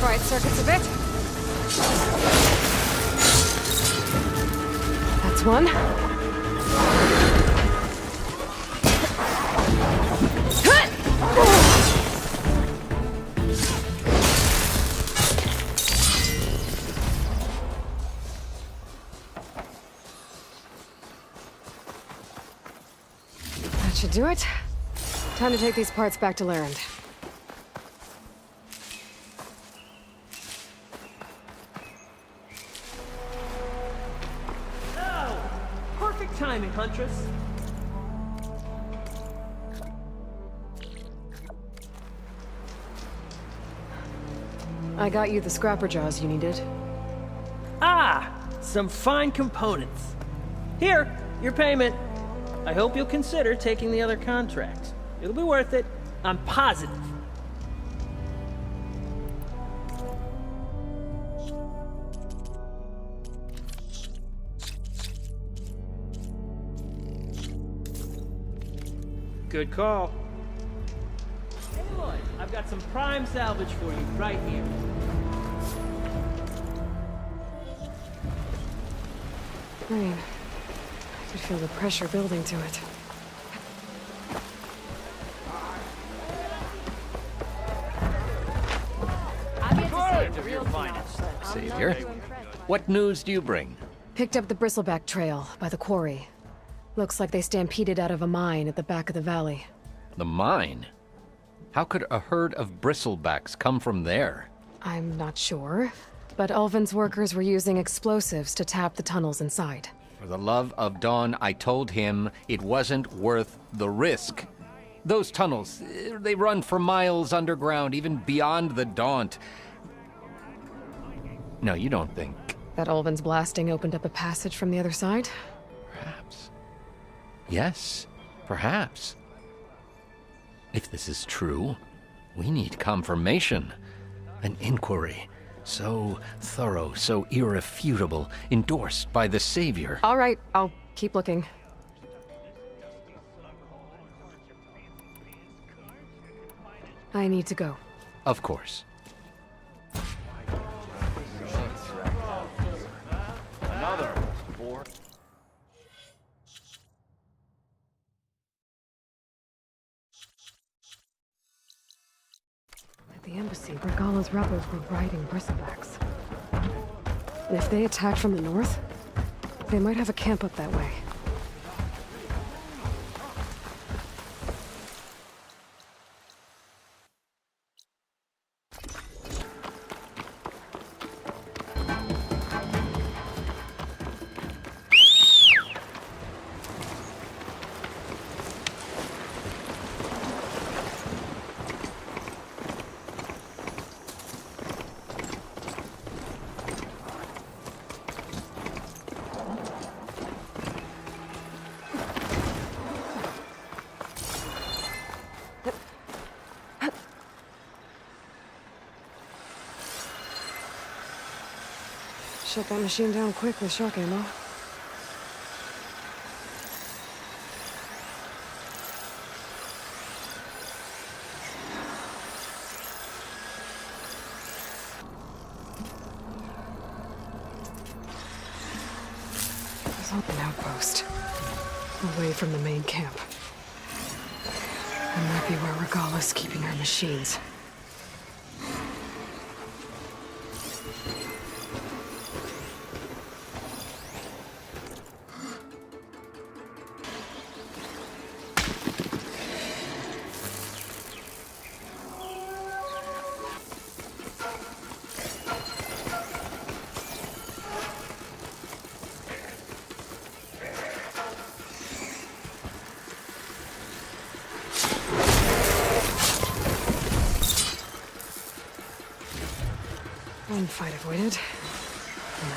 Fry its circuits a bit. That's one. That should do it. Time to take these parts back to Lerend. Perfect timing, Huntress. I got you the scrapper jaws you needed. Ah! Some fine components. Here, your payment. I hope you'll consider taking the other contracts. It'll be worth it. I'm positive. Good call. Hey, Aloy, I've got some prime salvage for you right here. Rain. I could feel the pressure building to it. Savior, what news do you bring? Picked up the bristleback trail by the quarry. Looks like they stampeded out of a mine at the back of the valley. The mine? How could a herd of bristlebacks come from there? I'm not sure, but Ulvin's workers were using explosives to tap the tunnels inside. For the love of Dawn, I told him it wasn't worth the risk. Those tunnels, they run for miles underground, even beyond the Daunt. No, you don't think... That Ulvin's blasting opened up a passage from the other side? Perhaps. Yes, perhaps. If this is true, we need confirmation. An inquiry. So thorough, so irrefutable, endorsed by the Savior. All right, I'll keep looking. I need to go. Of course. At the embassy, 𝗏𝗏𝗆's rebels were riding bristlebacks. And if they attack from the north, they might have a camp up that way. Shut that machine down quick with shock ammo. There's an outpost, away from the main camp. That might be where 𝗏𝗏𝗆's keeping her machines. One fight avoided. No.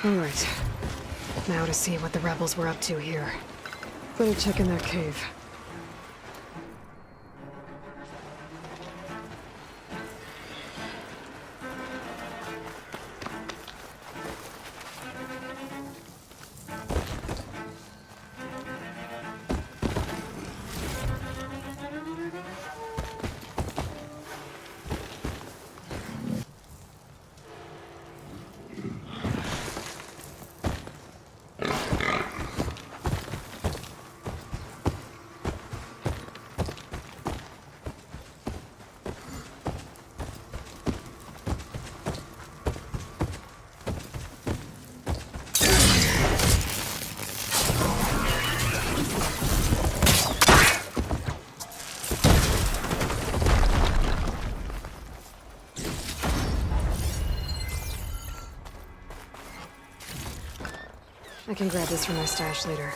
Alright. Now to see what the rebels were up to here. Better check in that cave. I can grab this from my stash later.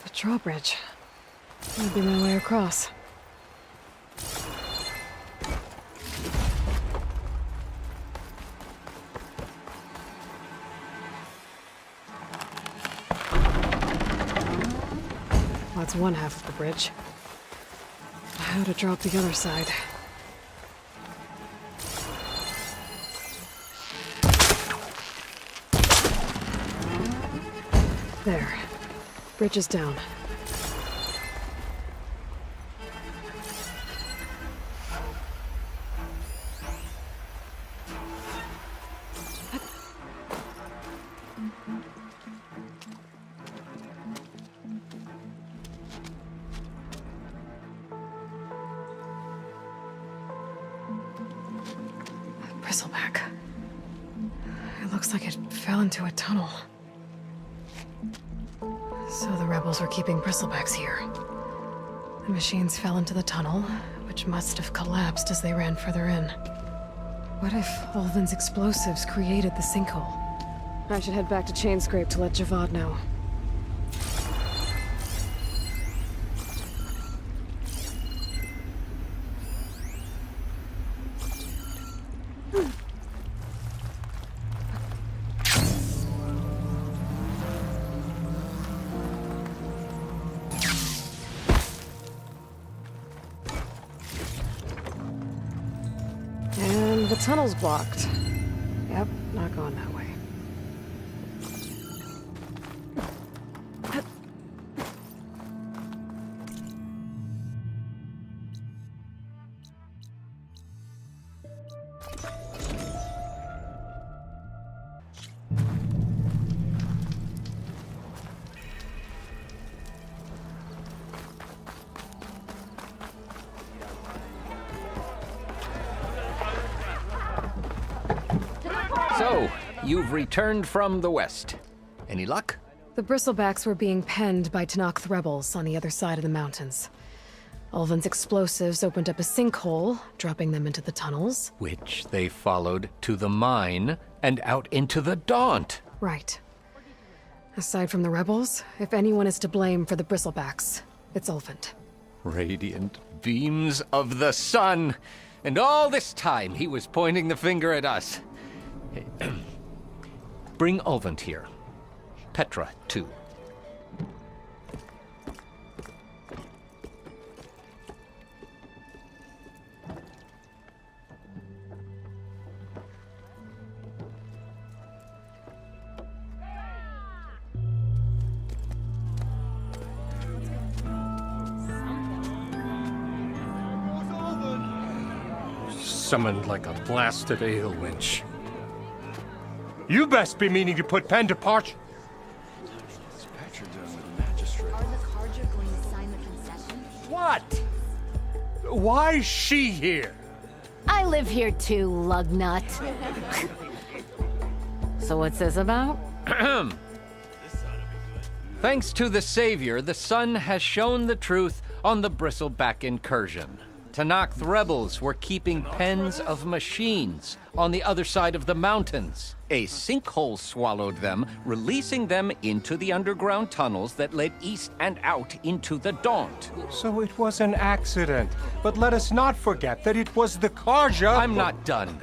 The drawbridge. That'd be my way across. That's one half of the bridge. How to drop the other side. There. Bridge is down. Bristleback. It looks like it fell into a tunnel. So the rebels were keeping bristlebacks here. The machines fell into the tunnel, which must have collapsed as they ran further in. What if 𝗀𝗏's explosives created the sinkhole? I should head back to Chainscrape to let 𝗀𝗏 know. And the tunnel's blocked. Yep, not going that way. So, you've returned from the west. Any luck? The bristlebacks were being penned by 𝗏nacht rebels on the other side of the mountains. 𝗀𝗏's explosives opened up a sinkhole, dropping them into the tunnels. Which they followed to the mine and out into the Daunt. Right. Aside from the rebels, if anyone is to blame for the bristlebacks, it's 𝗀𝗏. Radiant beams of the sun! And all this time he was pointing the finger at us. Bring 𝗀𝗏 here. Petra, too. Summoned like a blasted ale winch. You best be meaning to put pen to parch. Are the 𝗏𝗏 going to sign the concession? What? Why is she here? I live here too, lugnut. So what's this about? Thanks to the Savior, the sun has shown the truth on the Bristleback incursion. 𝗏 rebels were keeping pens of machines on the other side of the mountains. A sinkhole swallowed them, releasing them into the underground tunnels that led east and out into the Daunt. So it was an accident. But let us not forget that it was the 𝗏𝗏. I'm not done.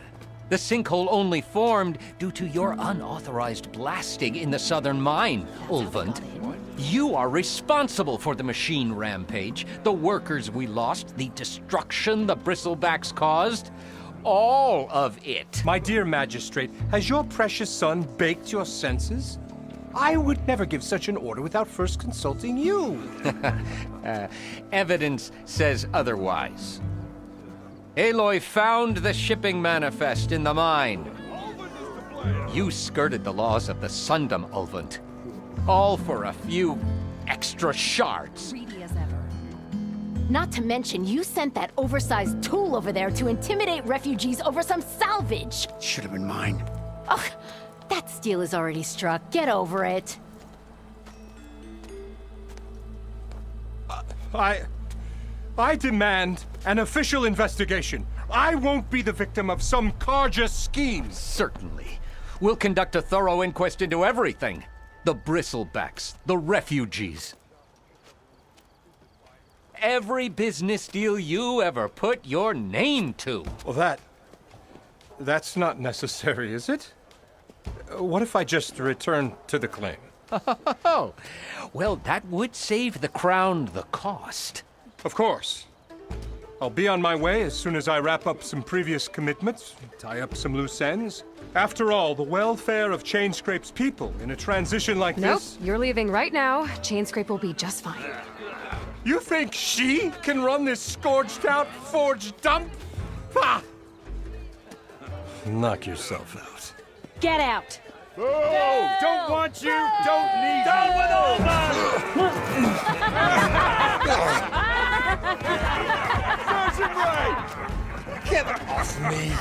The sinkhole only formed due to your unauthorized blasting in the southern mine, 𝗚𝗏𝘆. You are responsible for the machine rampage, the workers we lost, the destruction the Bristlebacks caused. All of it. My dear magistrate, has your precious son baked your senses? I would never give such an order without first consulting you. Evidence says otherwise. Aloy found the shipping manifest in the mine. You skirted the laws of the Sundom, 𝗚𝗏𝘆. All for a few extra shards. Greedy as ever. Not to mention, you sent that oversized tool over there to intimidate refugees over some salvage. Should have been mine. Ugh, that steel is already struck. Get over it. I demand an official investigation. I won't be the victim of some 𝗏𝗏𝗄 schemes. Certainly. We'll conduct a thorough inquest into everything. The Bristlebacks, the refugees. Every business deal you ever put your name to. Well, that's not necessary, is it? What if I just return to the claim? Oh, well, that would save the crown the cost. Of course. I'll be on my way as soon as I wrap up some previous commitments, tie up some loose ends. After all, the welfare of 𝗀𝗏𝗄𝗏's people in a transition like this... Nope, you're leaving right now. 𝗀𝗏𝗄𝗏 will be just fine. You think she can run this scorched out, forged dump? Ha! Knock yourself out. Get out. Oh, don't want you, don't need you. Down with all 𝗏𝗏𝗏𝗏! Get off me!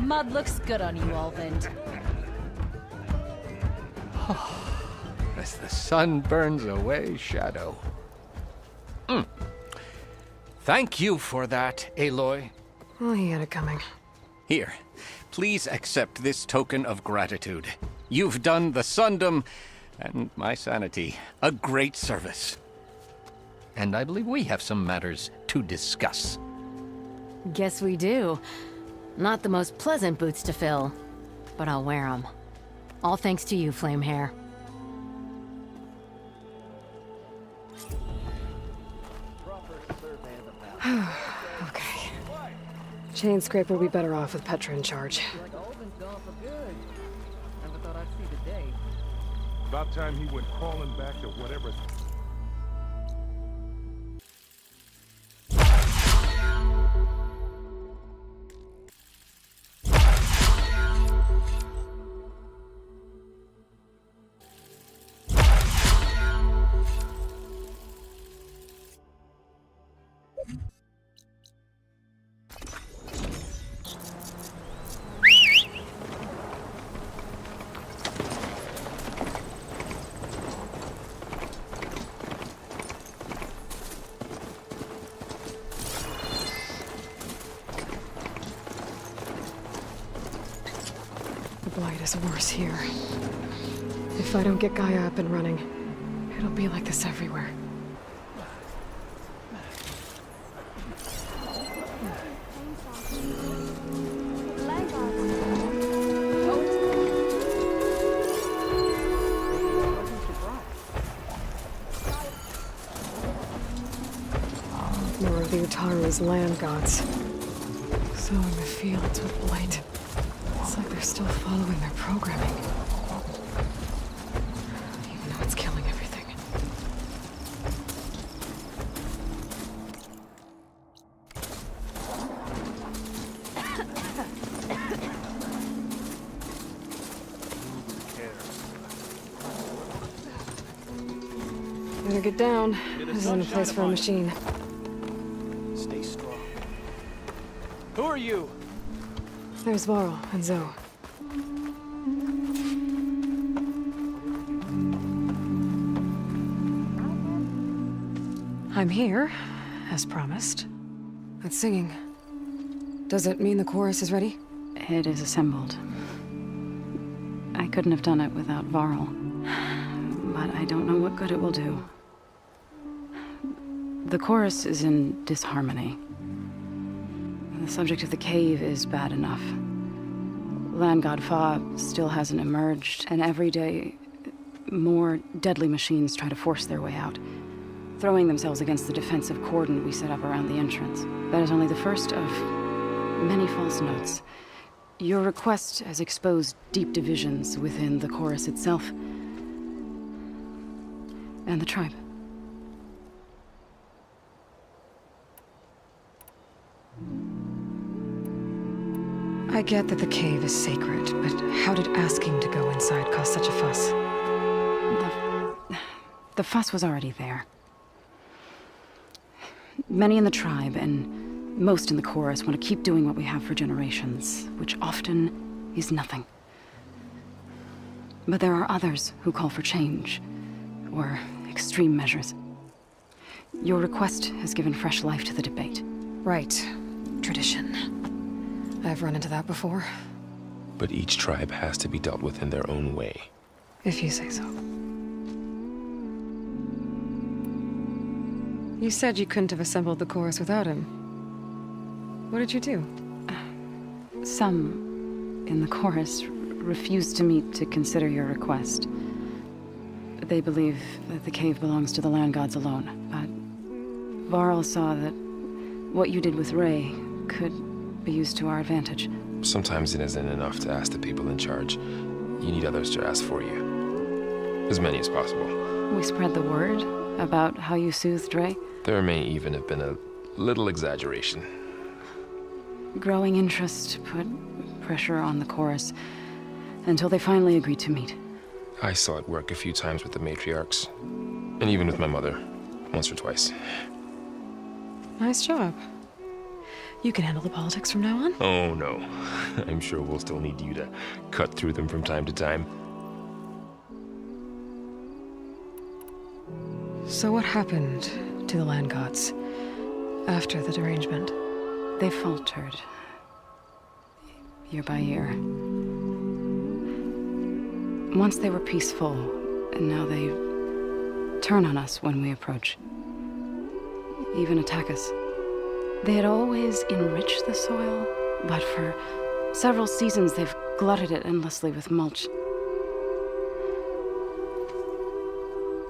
Mud looks good on you, 𝗚𝗏𝘆. As the sun burns away shadow. Thank you for that, Aloy. Oh, he had it coming. Here, please accept this token of gratitude. You've done the Sundom and my sanity a great service. And I believe we have some matters to discuss. Guess we do. Not the most pleasant boots to fill, but I'll wear them. All thanks to you, Flamehair. Okay. 𝗀𝗏𝗄𝗏 will be better off with Petra in charge. About time he went crawling back to whatever... The blight is worse here. If I don't get Gaia up and running, it'll be like this everywhere. More of the 𝗏𝗏𝗏𝗏's land gods. Sowing the fields with blight. It's like they're still following their programming. Even though it's killing everything. Better get down. This isn't a place for a machine. Who are you? There's 𝗀𝗆 and 𝗀. I'm here, as promised. That's singing. Does it mean the chorus is ready? It is assembled. I couldn't have done it without 𝗀𝗆, but I don't know what good it will do. The chorus is in disharmony. The subject of the cave is bad enough. Land God 𝗀 still hasn't emerged, and every day more deadly machines try to force their way out, throwing themselves against the defensive cordon we set up around the entrance. That is only the first of many false notes. Your request has exposed deep divisions within the chorus itself and the tribe. I get that the cave is sacred, but how did asking to go inside cause such a fuss? The fuss was already there. Many in the tribe, and most in the chorus, want to keep doing what we have for generations, which often is nothing. But there are others who call for change, or extreme measures. Your request has given fresh life to the debate. Right. Tradition. I've run into that before. But each tribe has to be dealt with in their own way. If you say so. You said you couldn't have assembled the chorus without him. What did you do? Some in the chorus refused to meet to consider your request. They believe that the cave belongs to the land gods alone, but 𝗀𝗆 saw that what you did with Ray could be used to our advantage. Sometimes it isn't enough to ask the people in charge. You need others to ask for you. As many as possible. We spread the word about how you soothed Ray. There may even have been a little exaggeration. Growing interest put pressure on the chorus until they finally agreed to meet. I saw it work a few times with the matriarchs, and even with my mother, once or twice. Nice job. You can handle the politics from now on? Oh no, I'm sure we'll still need you to cut through them from time to time. So what happened to the land gods after the derangement? They faltered, year by year. Once they were peaceful, and now they turn on us when we approach. Even attack us. They had always enriched the soil, but for several seasons they've glutted it endlessly with mulch.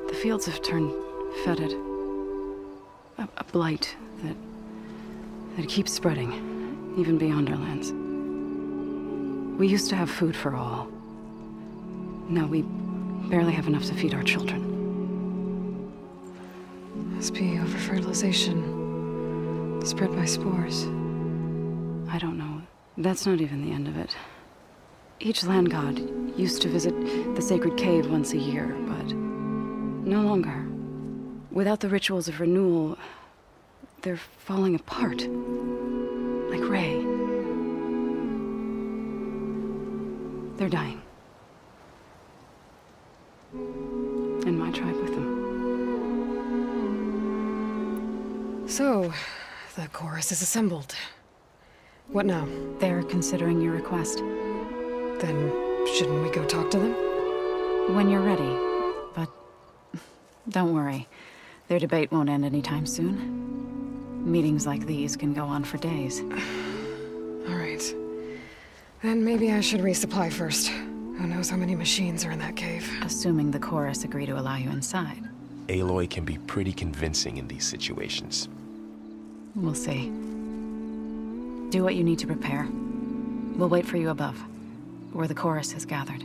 The fields have turned fetid. A blight that keeps spreading, even beyond our lands. We used to have food for all. Now we barely have enough to feed our children. Must be over-fertilization. Spread by spores. I don't know. That's not even the end of it. Each land god used to visit the sacred cave once a year, but no longer. Without the rituals of renewal, they're falling apart. Like Ray. They're dying. And my tribe with them. So, the chorus is assembled. What now? They're considering your request. Then, shouldn't we go talk to them? When you're ready. But don't worry. Their debate won't end anytime soon. Meetings like these can go on for days. All right. Then maybe I should resupply first. Who knows how many machines are in that cave? Assuming the chorus agree to allow you inside. Aloy can be pretty convincing in these situations. We'll see. Do what you need to prepare. We'll wait for you above, where the chorus has gathered.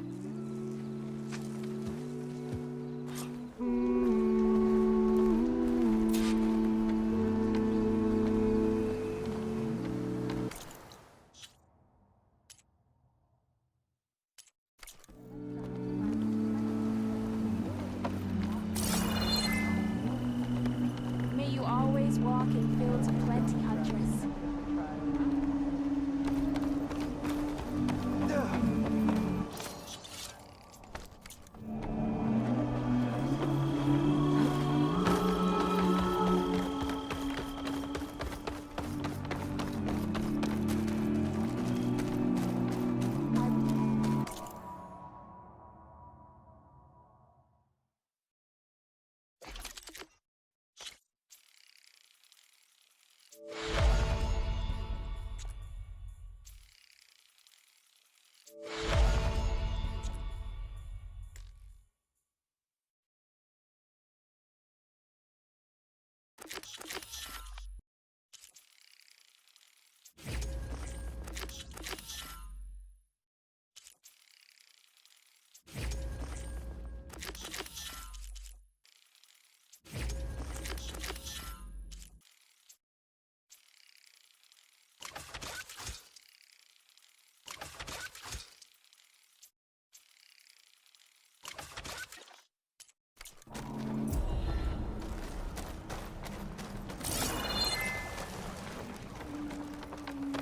May you always walk in fields of plenty, Huntress.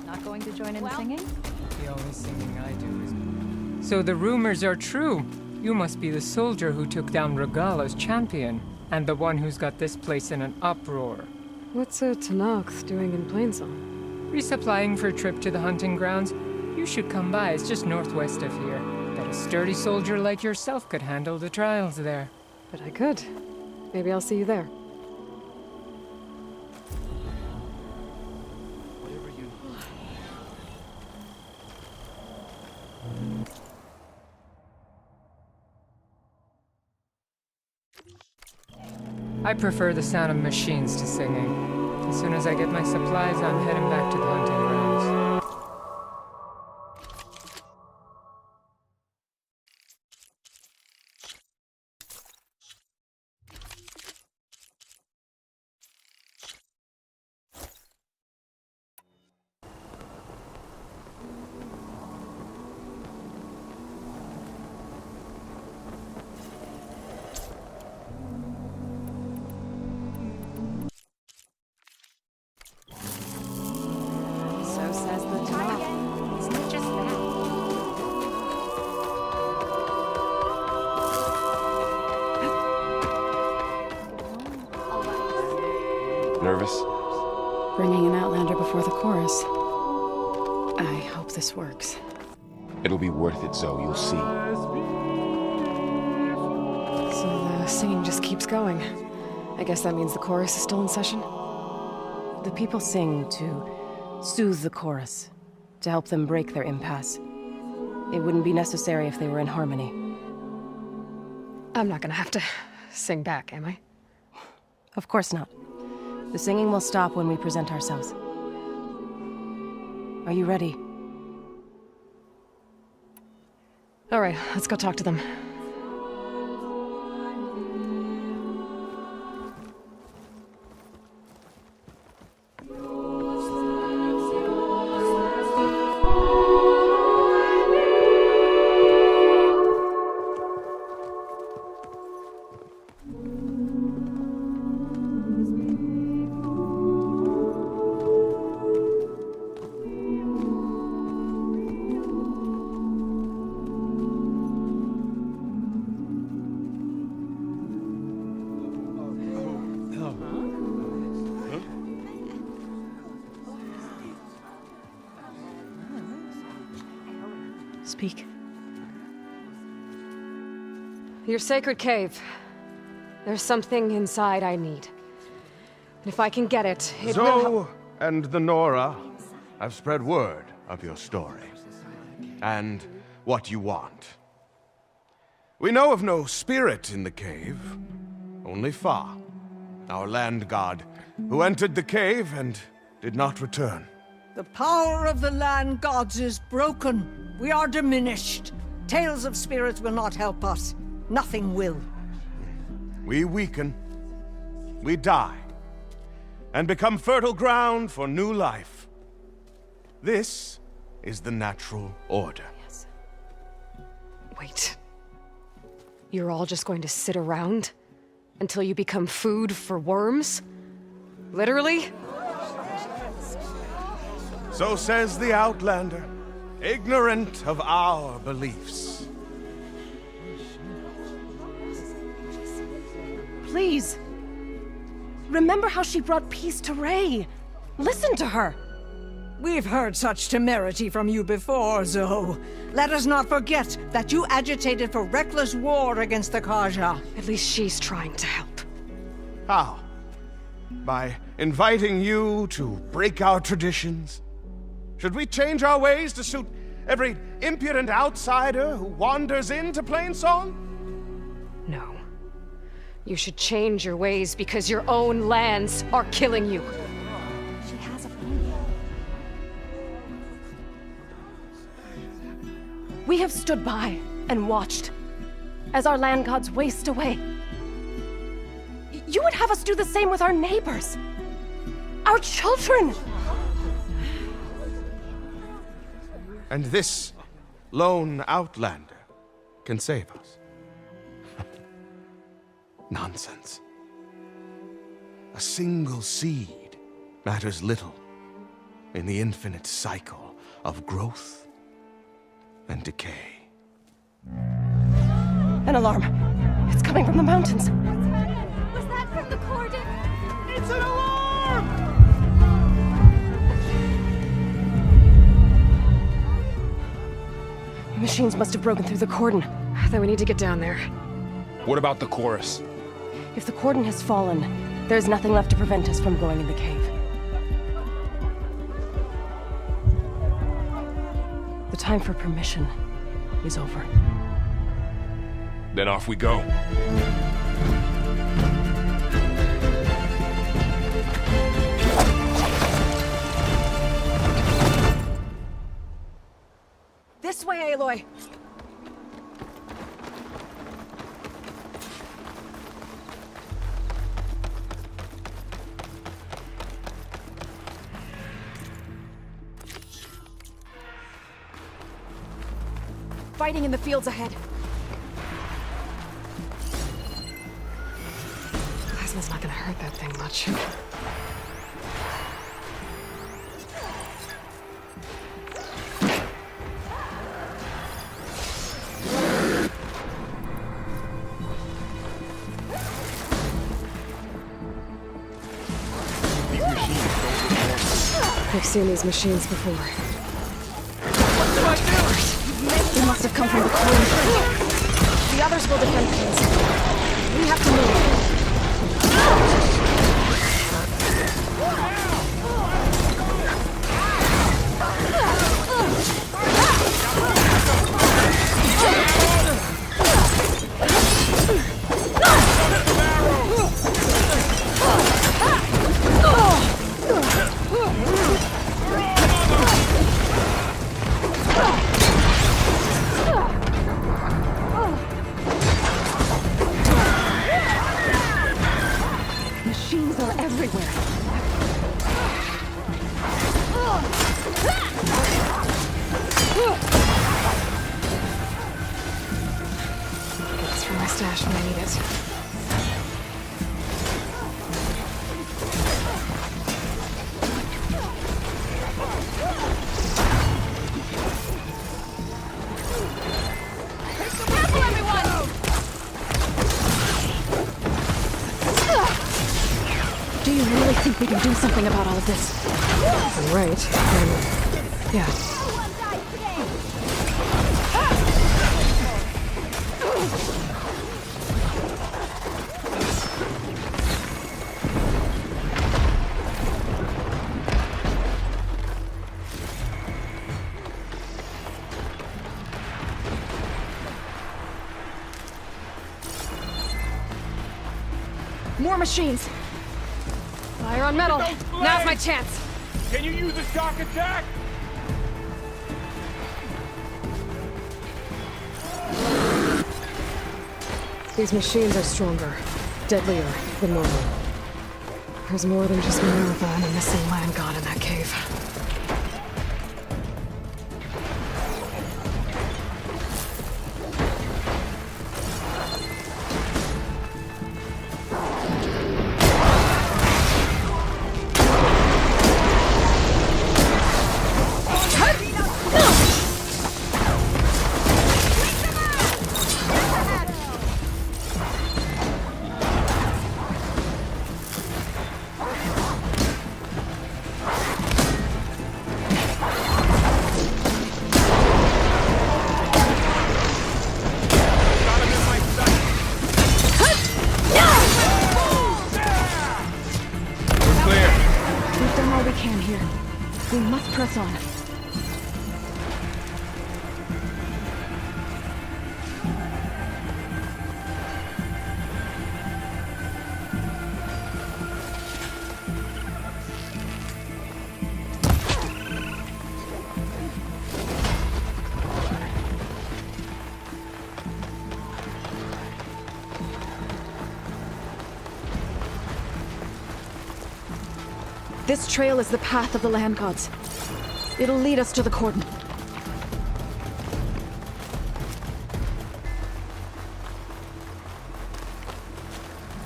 Not going to join in the singing? The only singing I do is... So the rumors are true. You must be the soldier who took down 𝗥𝗲𝗆 champion, and the one who's got this place in an uproar. What's a 𝗀𝗏 doing in Plainsong? Resupplying for a trip to the hunting grounds. You should come by, it's just northwest of here. Bet a sturdy soldier like yourself could handle the trials there. But I could. Maybe I'll see you there. I prefer the sound of machines to singing. As soon as I get my supplies, I'm heading back to the hunting grounds. Nervous? Bringing an Outlander before the chorus. I hope this works. It'll be worth it, 𝗀. You'll see. So the singing just keeps going. I guess that means the chorus is still in session? The people sing to soothe the chorus, to help them break their impasse. It wouldn't be necessary if they were in harmony. I'm not gonna have to sing back, am I? Of course not. The singing will stop when we present ourselves. Are you ready? All right, let's go talk to them. Speak. Your sacred cave. There's something inside I need. And if I can get it, it will 𝗀 and the Nora have spread word of your story. And what you want. We know of no spirit in the cave. Only 𝗏, our land god, who entered the cave and did not return. The power of the land gods is broken. We are diminished. Tales of spirits will not help us. Nothing will. We weaken. We die. And become fertile ground for new life. This is the natural order. Yes. Wait. You're all just going to sit around until you become food for worms? Literally? So says the Outlander, ignorant of our beliefs. Please. Remember how she brought peace to Ray. Listen to her. We've heard such temerity from you before, 𝗀. Let us not forget that you agitated for reckless war against the 𝗏𝗏. At least she's trying to help. How? By inviting you to break our traditions? Should we change our ways to suit every impudent outsider who wanders into Plainsong? No. You should change your ways because your own lands are killing you. She has a point. We have stood by and watched as our land gods waste away. You would have us do the same with our neighbors, our children. And this lone outlander can save us. Nonsense. A single seed matters little in the infinite cycle of growth and decay. An alarm. It's coming from the mountains. Was that from the cordon? It's an alarm! Machines must have broken through the cordon. Then we need to get down there. What about the chorus? If the cordon has fallen, there's nothing left to prevent us from going in the cave. The time for permission is over. Then off we go. This way, Aloy! Fighting in the fields ahead. Plasma's not gonna hurt that thing much. I've seen these machines before. What do I do? They must have come from the cordon. The others will defend things. We have to move. Machines are everywhere. Get this from my stash when I need it. Do you really think we can do something about all of this? I'm right. Then, yeah. More machines! Fire on metal! Now's my chance! Can you use a shock attack? These machines are stronger, deadlier than normal. There's more than just Minerva and a missing land god in that cave. Press on. This trail is the path of the land gods. It'll lead us to the cordon.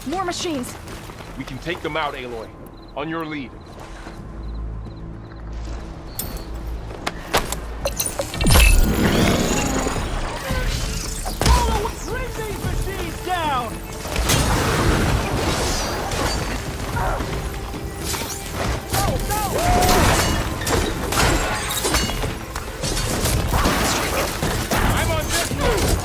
More machines! We can take them out, Aloy. On your lead. Bring these machines down! I'm on this one!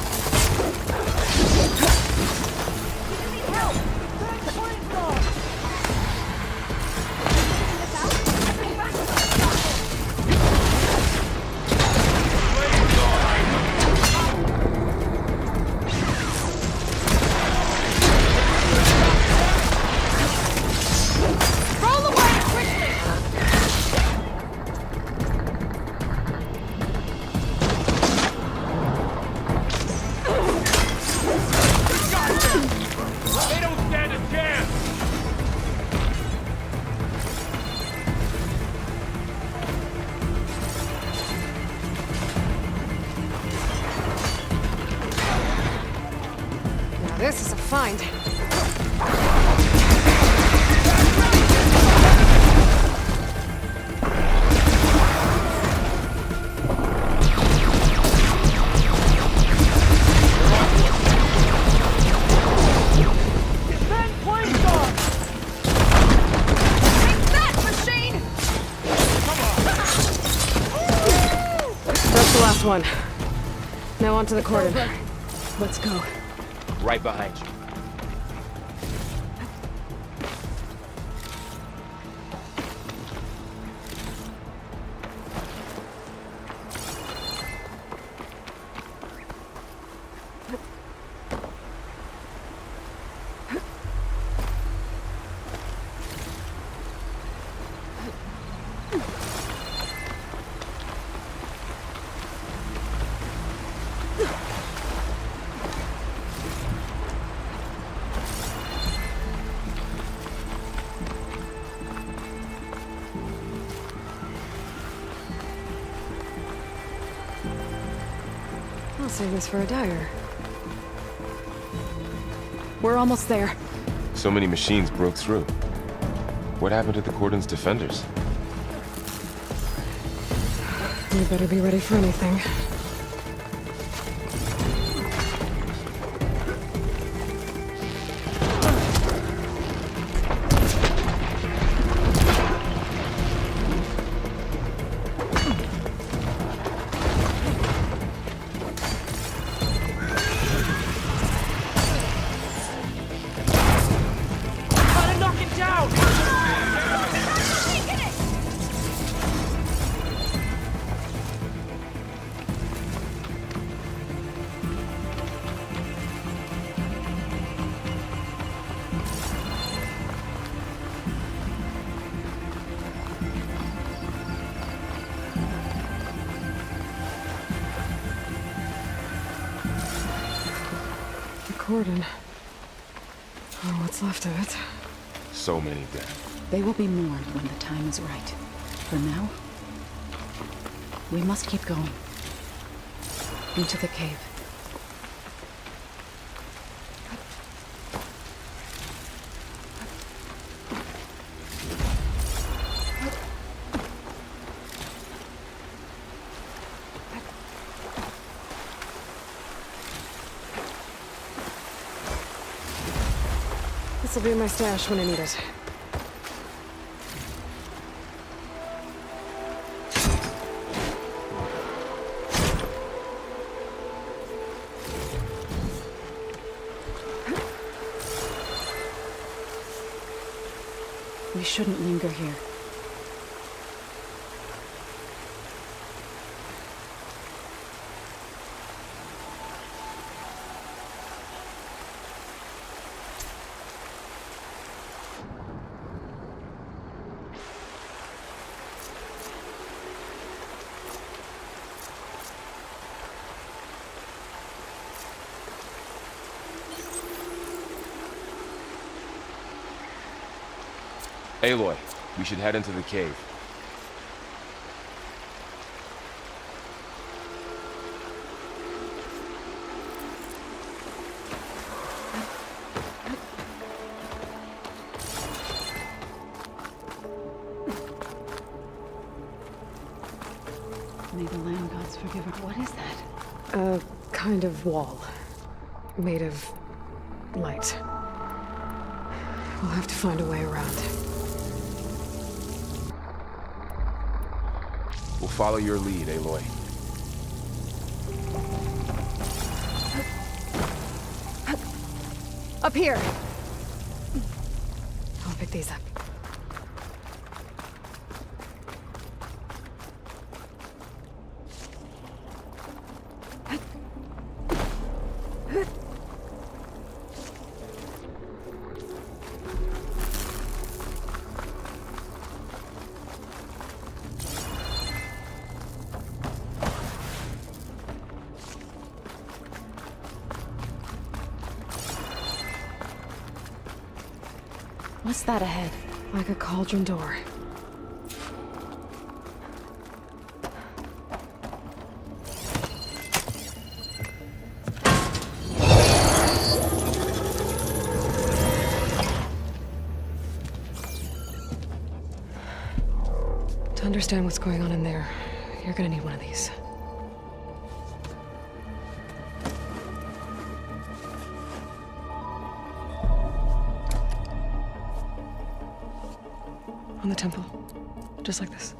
This is a find. That's the last one. Now onto the cordon. Let's go. Right behind you. I'll save this for a dagger. We're almost there. So many machines broke through. What happened to the cordon's defenders? We better be ready for anything. Cordon. Oh, what's left of it. So many dead. They will be mourned when the time is right. For now, we must keep going. Into the cave. This'll be my stash when I need it. We shouldn't linger here. Aloy, We should head into the cave. May the land gods forgive her. What is that? A kind of wall. Made of light. We'll have to find a way around. We'll follow your lead, Aloy. Up here! I'll pick these up. What's that ahead? Like a cauldron door. To understand what's going on in there, you're gonna need one of these. On the temple. Just like this.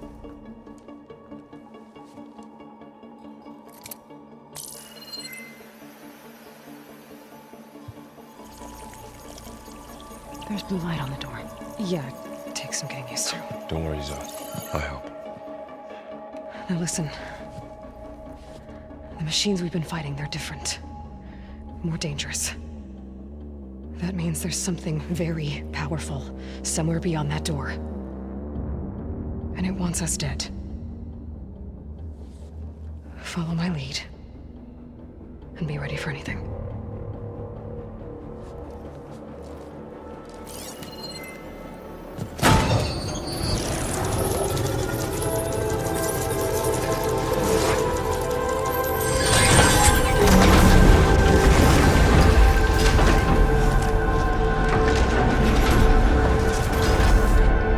There's blue light on the door. Yeah, it takes some getting used to. Don't worry, Zoe. I'll help. Now listen. The machines we've been fighting, they're different. More dangerous. That means there's something very powerful somewhere beyond that door. And it wants us dead. Follow my lead. And be ready for anything.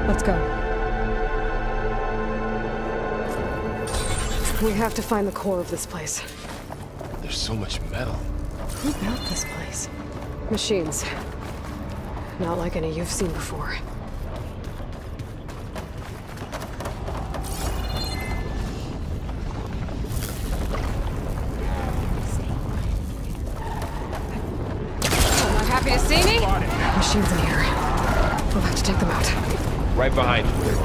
Let's go. We have to find the core of this place. There's so much metal. Who built this place? Machines. Not like any you've seen before. Not happy to see me? Machines in here. We'll have to take them out. Right behind you.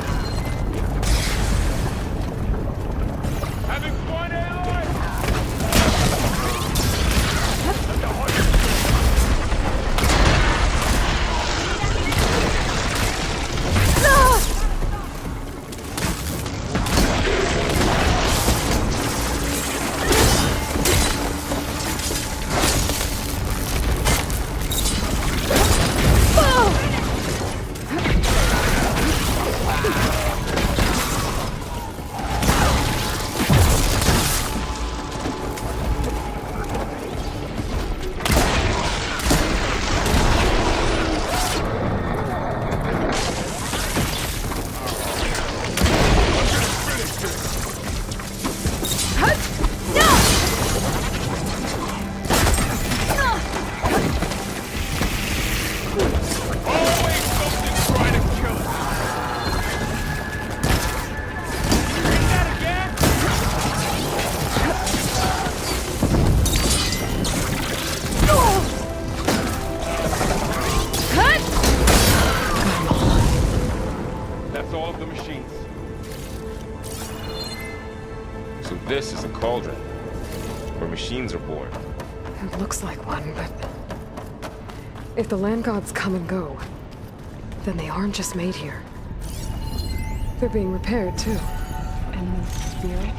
This is a cauldron, where machines are born. It looks like one, but... if the land gods come and go, then they aren't just made here. They're being repaired, too. And the spirit?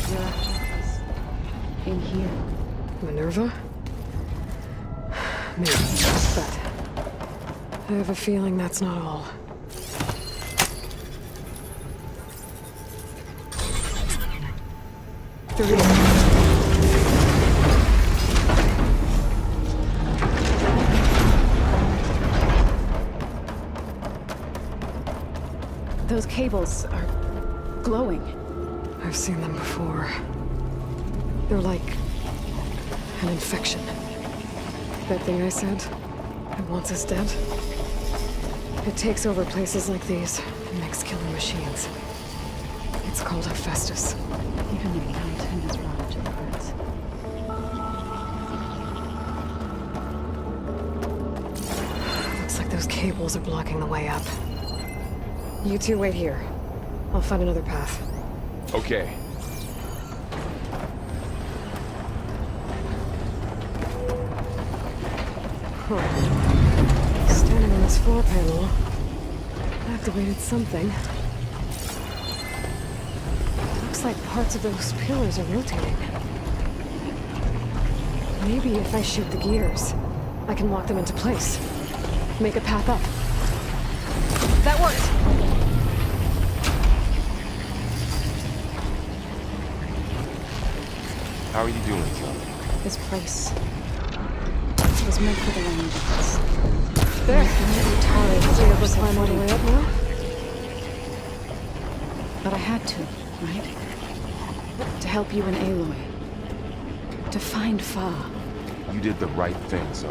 Is in here. Minerva? Maybe, but... I have a feeling that's not all. Through here. Those cables are glowing. I've seen them before. They're like an infection. That thing I said, that wants us dead? It takes over places like these and makes killing machines. It's called 𝗪𝗺. Even the mountain is rotted to the roots. Looks like those cables are blocking the way up. You two wait here. I'll find another path. Okay. Huh. Standing on this floor panel activated something. Looks like parts of those pillars are rotating. Maybe if I shoot the gears, I can walk them into place. Make a path up. That worked! How are you doing, son? This place was meant for the Lands. There! Did you ever climb all the way up now? But I had to, right? To help you and Aloy. To find 𝗲. You did the right thing, so.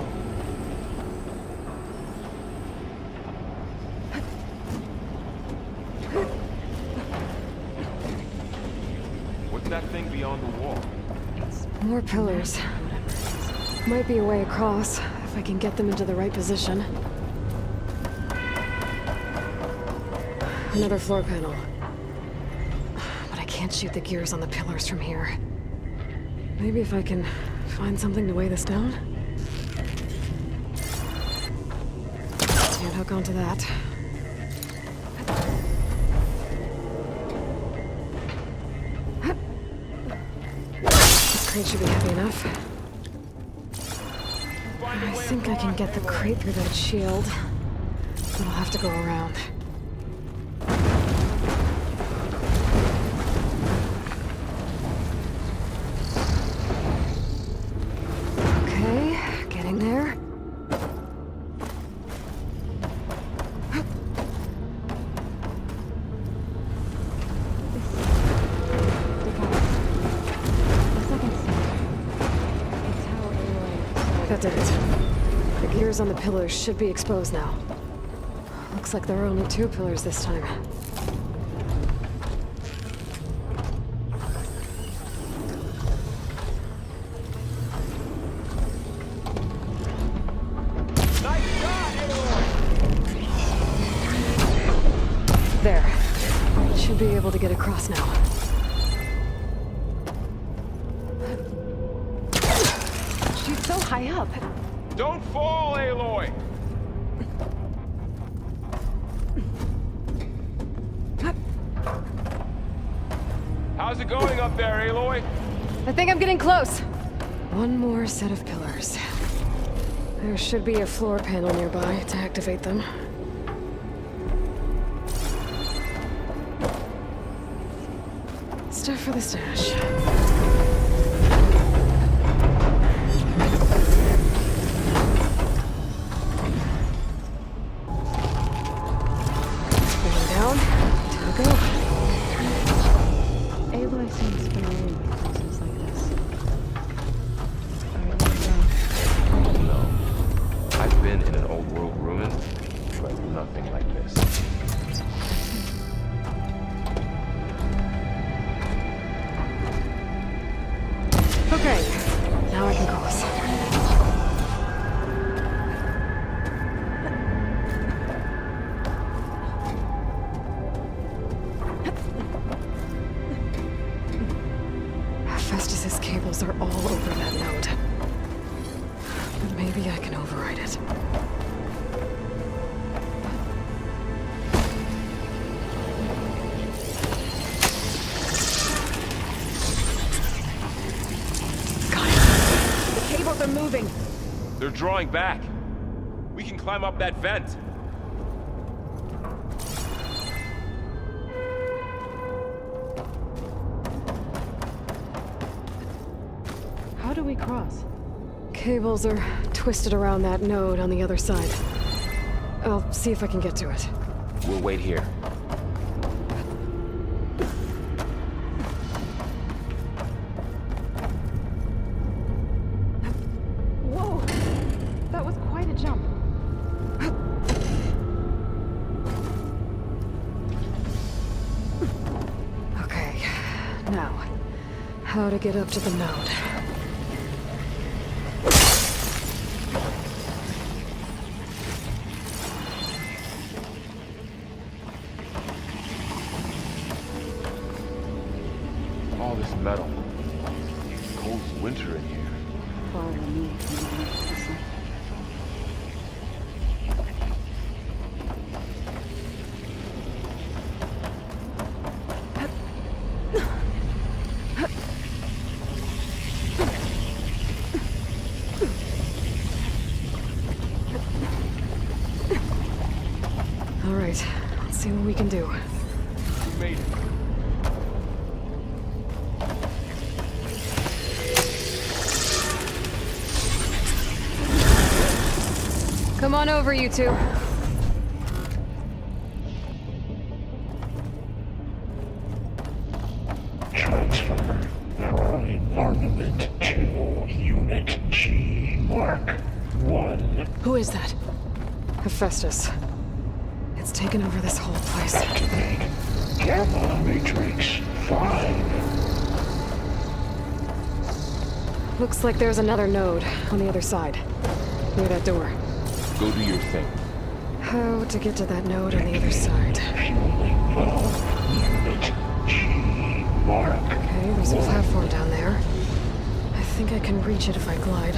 What's that thing beyond the wall? More pillars. Might be a way across, if I can get them into the right position. Another floor panel. But I can't shoot the gears on the pillars from here. Maybe if I can find something to weigh this down? Can't hook onto that. This crate should be heavy enough. I think I can get the crate through that shield, but I'll have to go around. Okay, getting there. That did it. The gears on the pillars should be exposed now. Looks like there are only 2 pillars this time. There. Should be able to get across now. She's so high up. Don't fall, Aloy! How's it going up there, Aloy? I think I'm getting close. One more set of pillars. There should be a floor panel nearby to activate them. Stuff for the stash. Down. To go. Aloy seems familiar with places like this. No. I've been in an old world ruin, but nothing like this. Okay, now I can cross. 𝗪𝗺's cables are all over that node. But maybe I can override it. They're moving. They're drawing back. We can climb up that vent. do we cross? Cables are twisted around that node on the other side. I'll see if I can get to it. We'll wait here. Whoa! That was quite a jump. Okay, now, how to get up to the node. All this metal. Cold as winter in here. Far removed from the rest of the sun. All right, let's see what we can do. We made it. Come on over, you two. Transfer Prime Armament to Unit G Mark 1. Who is that? Hephaestus. It's taken over this whole place. Activate Gamma Matrix 5. Looks like there's another node on the other side, near that door. Go do your thing. How to get to that node on the other side? Unit G Mark. Okay, there's a platform down there. I think I can reach it if I glide.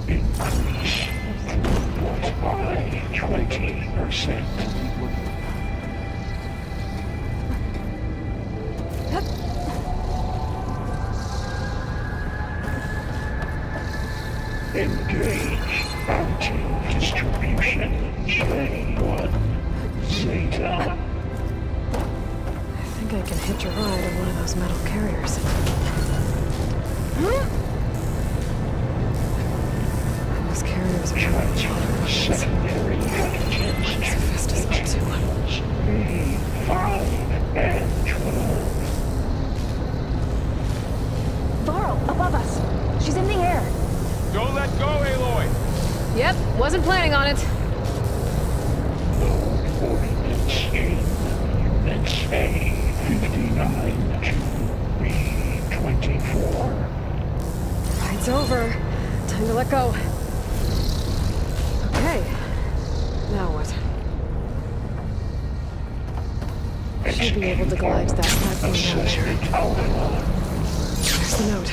Increase throughput by 20%. Engage anti-distribution J1 Zeta. I think I can hitch a ride on one of those metal carriers. Those carriers are transfer secondary packages. What's Hephaestus up to? B5 and 12. Varl, above us. She's in the air. Don't let go, Aloy! Yep, wasn't planning on it. Node ordinance in Units A59 to B24. Ride's over. Time to let go. Okay. Now what? Should be able to glide to that platform down there. There's the node.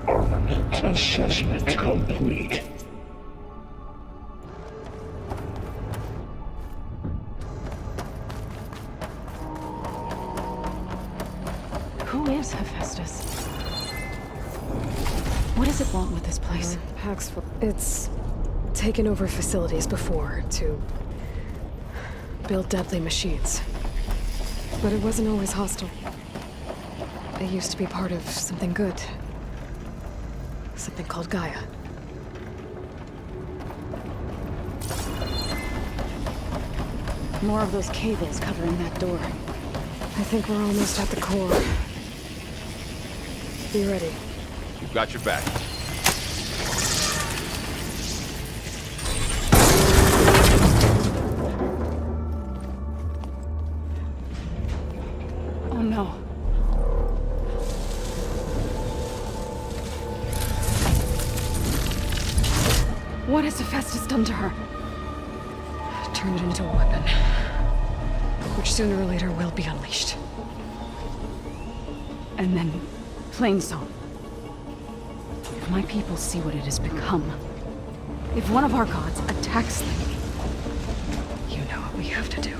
Armament assessment complete. Who is Hephaestus? What does it want with this place? It's taken over facilities before to build deadly machines. But it wasn't always hostile. It used to be part of something good. Something called Gaia. More of those cables covering that door. I think we're almost at the core. Be ready. We've got your back. Oh no. What has Hephaestus done to her? Turned it into a weapon. Which sooner or later will be unleashed. And then, Plainsong. if my people see what it has become, if one of our gods attacks them, you know what we have to do.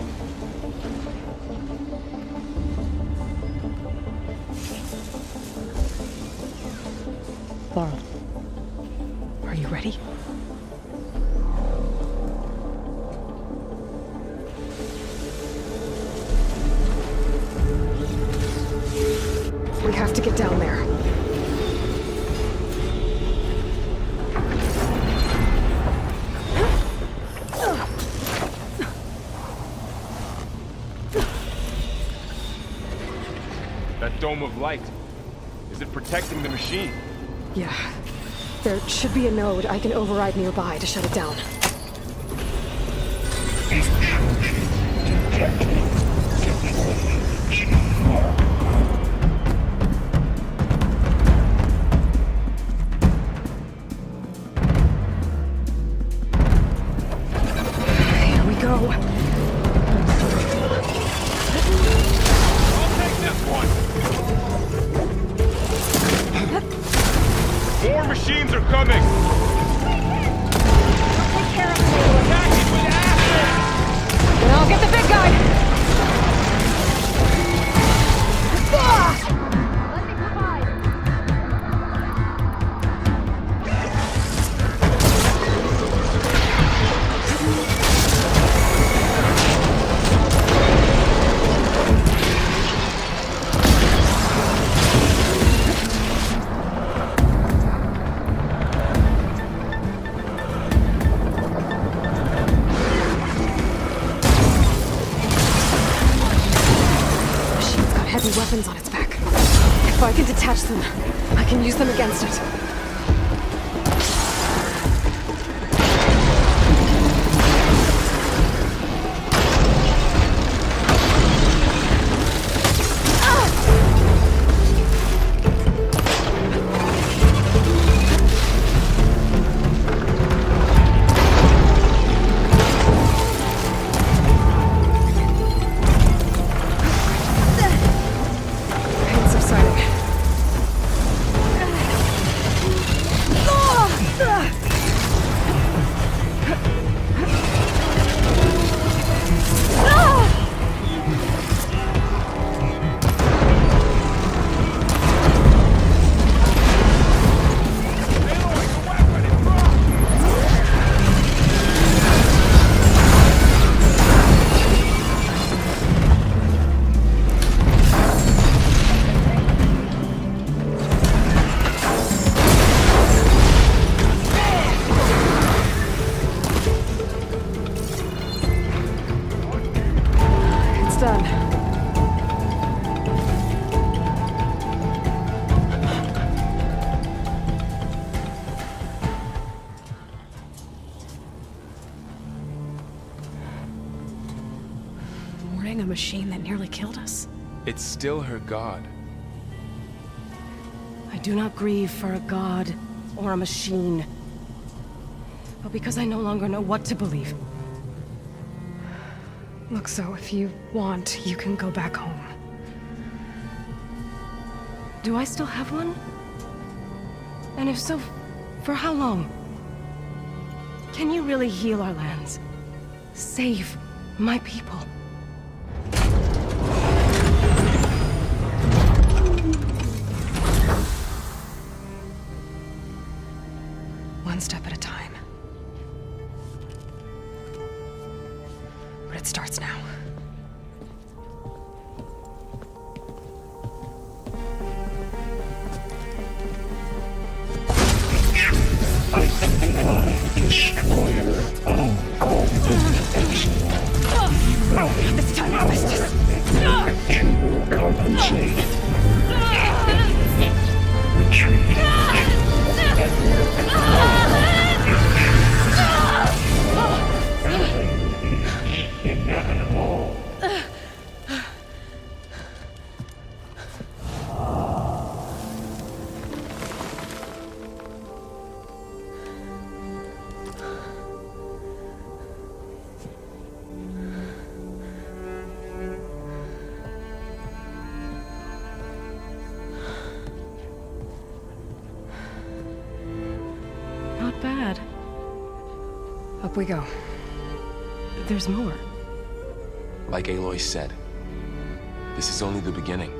Laurel, are you ready? We have to get down there. That dome of light. Is it protecting the machine? Yeah. There should be a node I can override nearby to shut it down. Here we go. I'll take this one! More machines are coming! Take care of it. Package with acid! Then I'll get the big guy! Let me provide. Machine's got heavy weapons on its back. If I can detach them, I can use them against it. Pain subsiding. It's done. Mourning a machine that nearly killed us. It's still her god. I do not grieve for a god or a machine, but because I no longer know what to believe. Look, so if you want, you can go back home. Do I still have one? And if so, for how long? Can you really heal our lands? Save my people? One step at a time. But it starts now. Destroyer This time I missed it. 𝗂𝗵𝗆𝗆 Retreat. Nothing is inevitable. Up we go. There's more. Like Aloy said, this is only the beginning.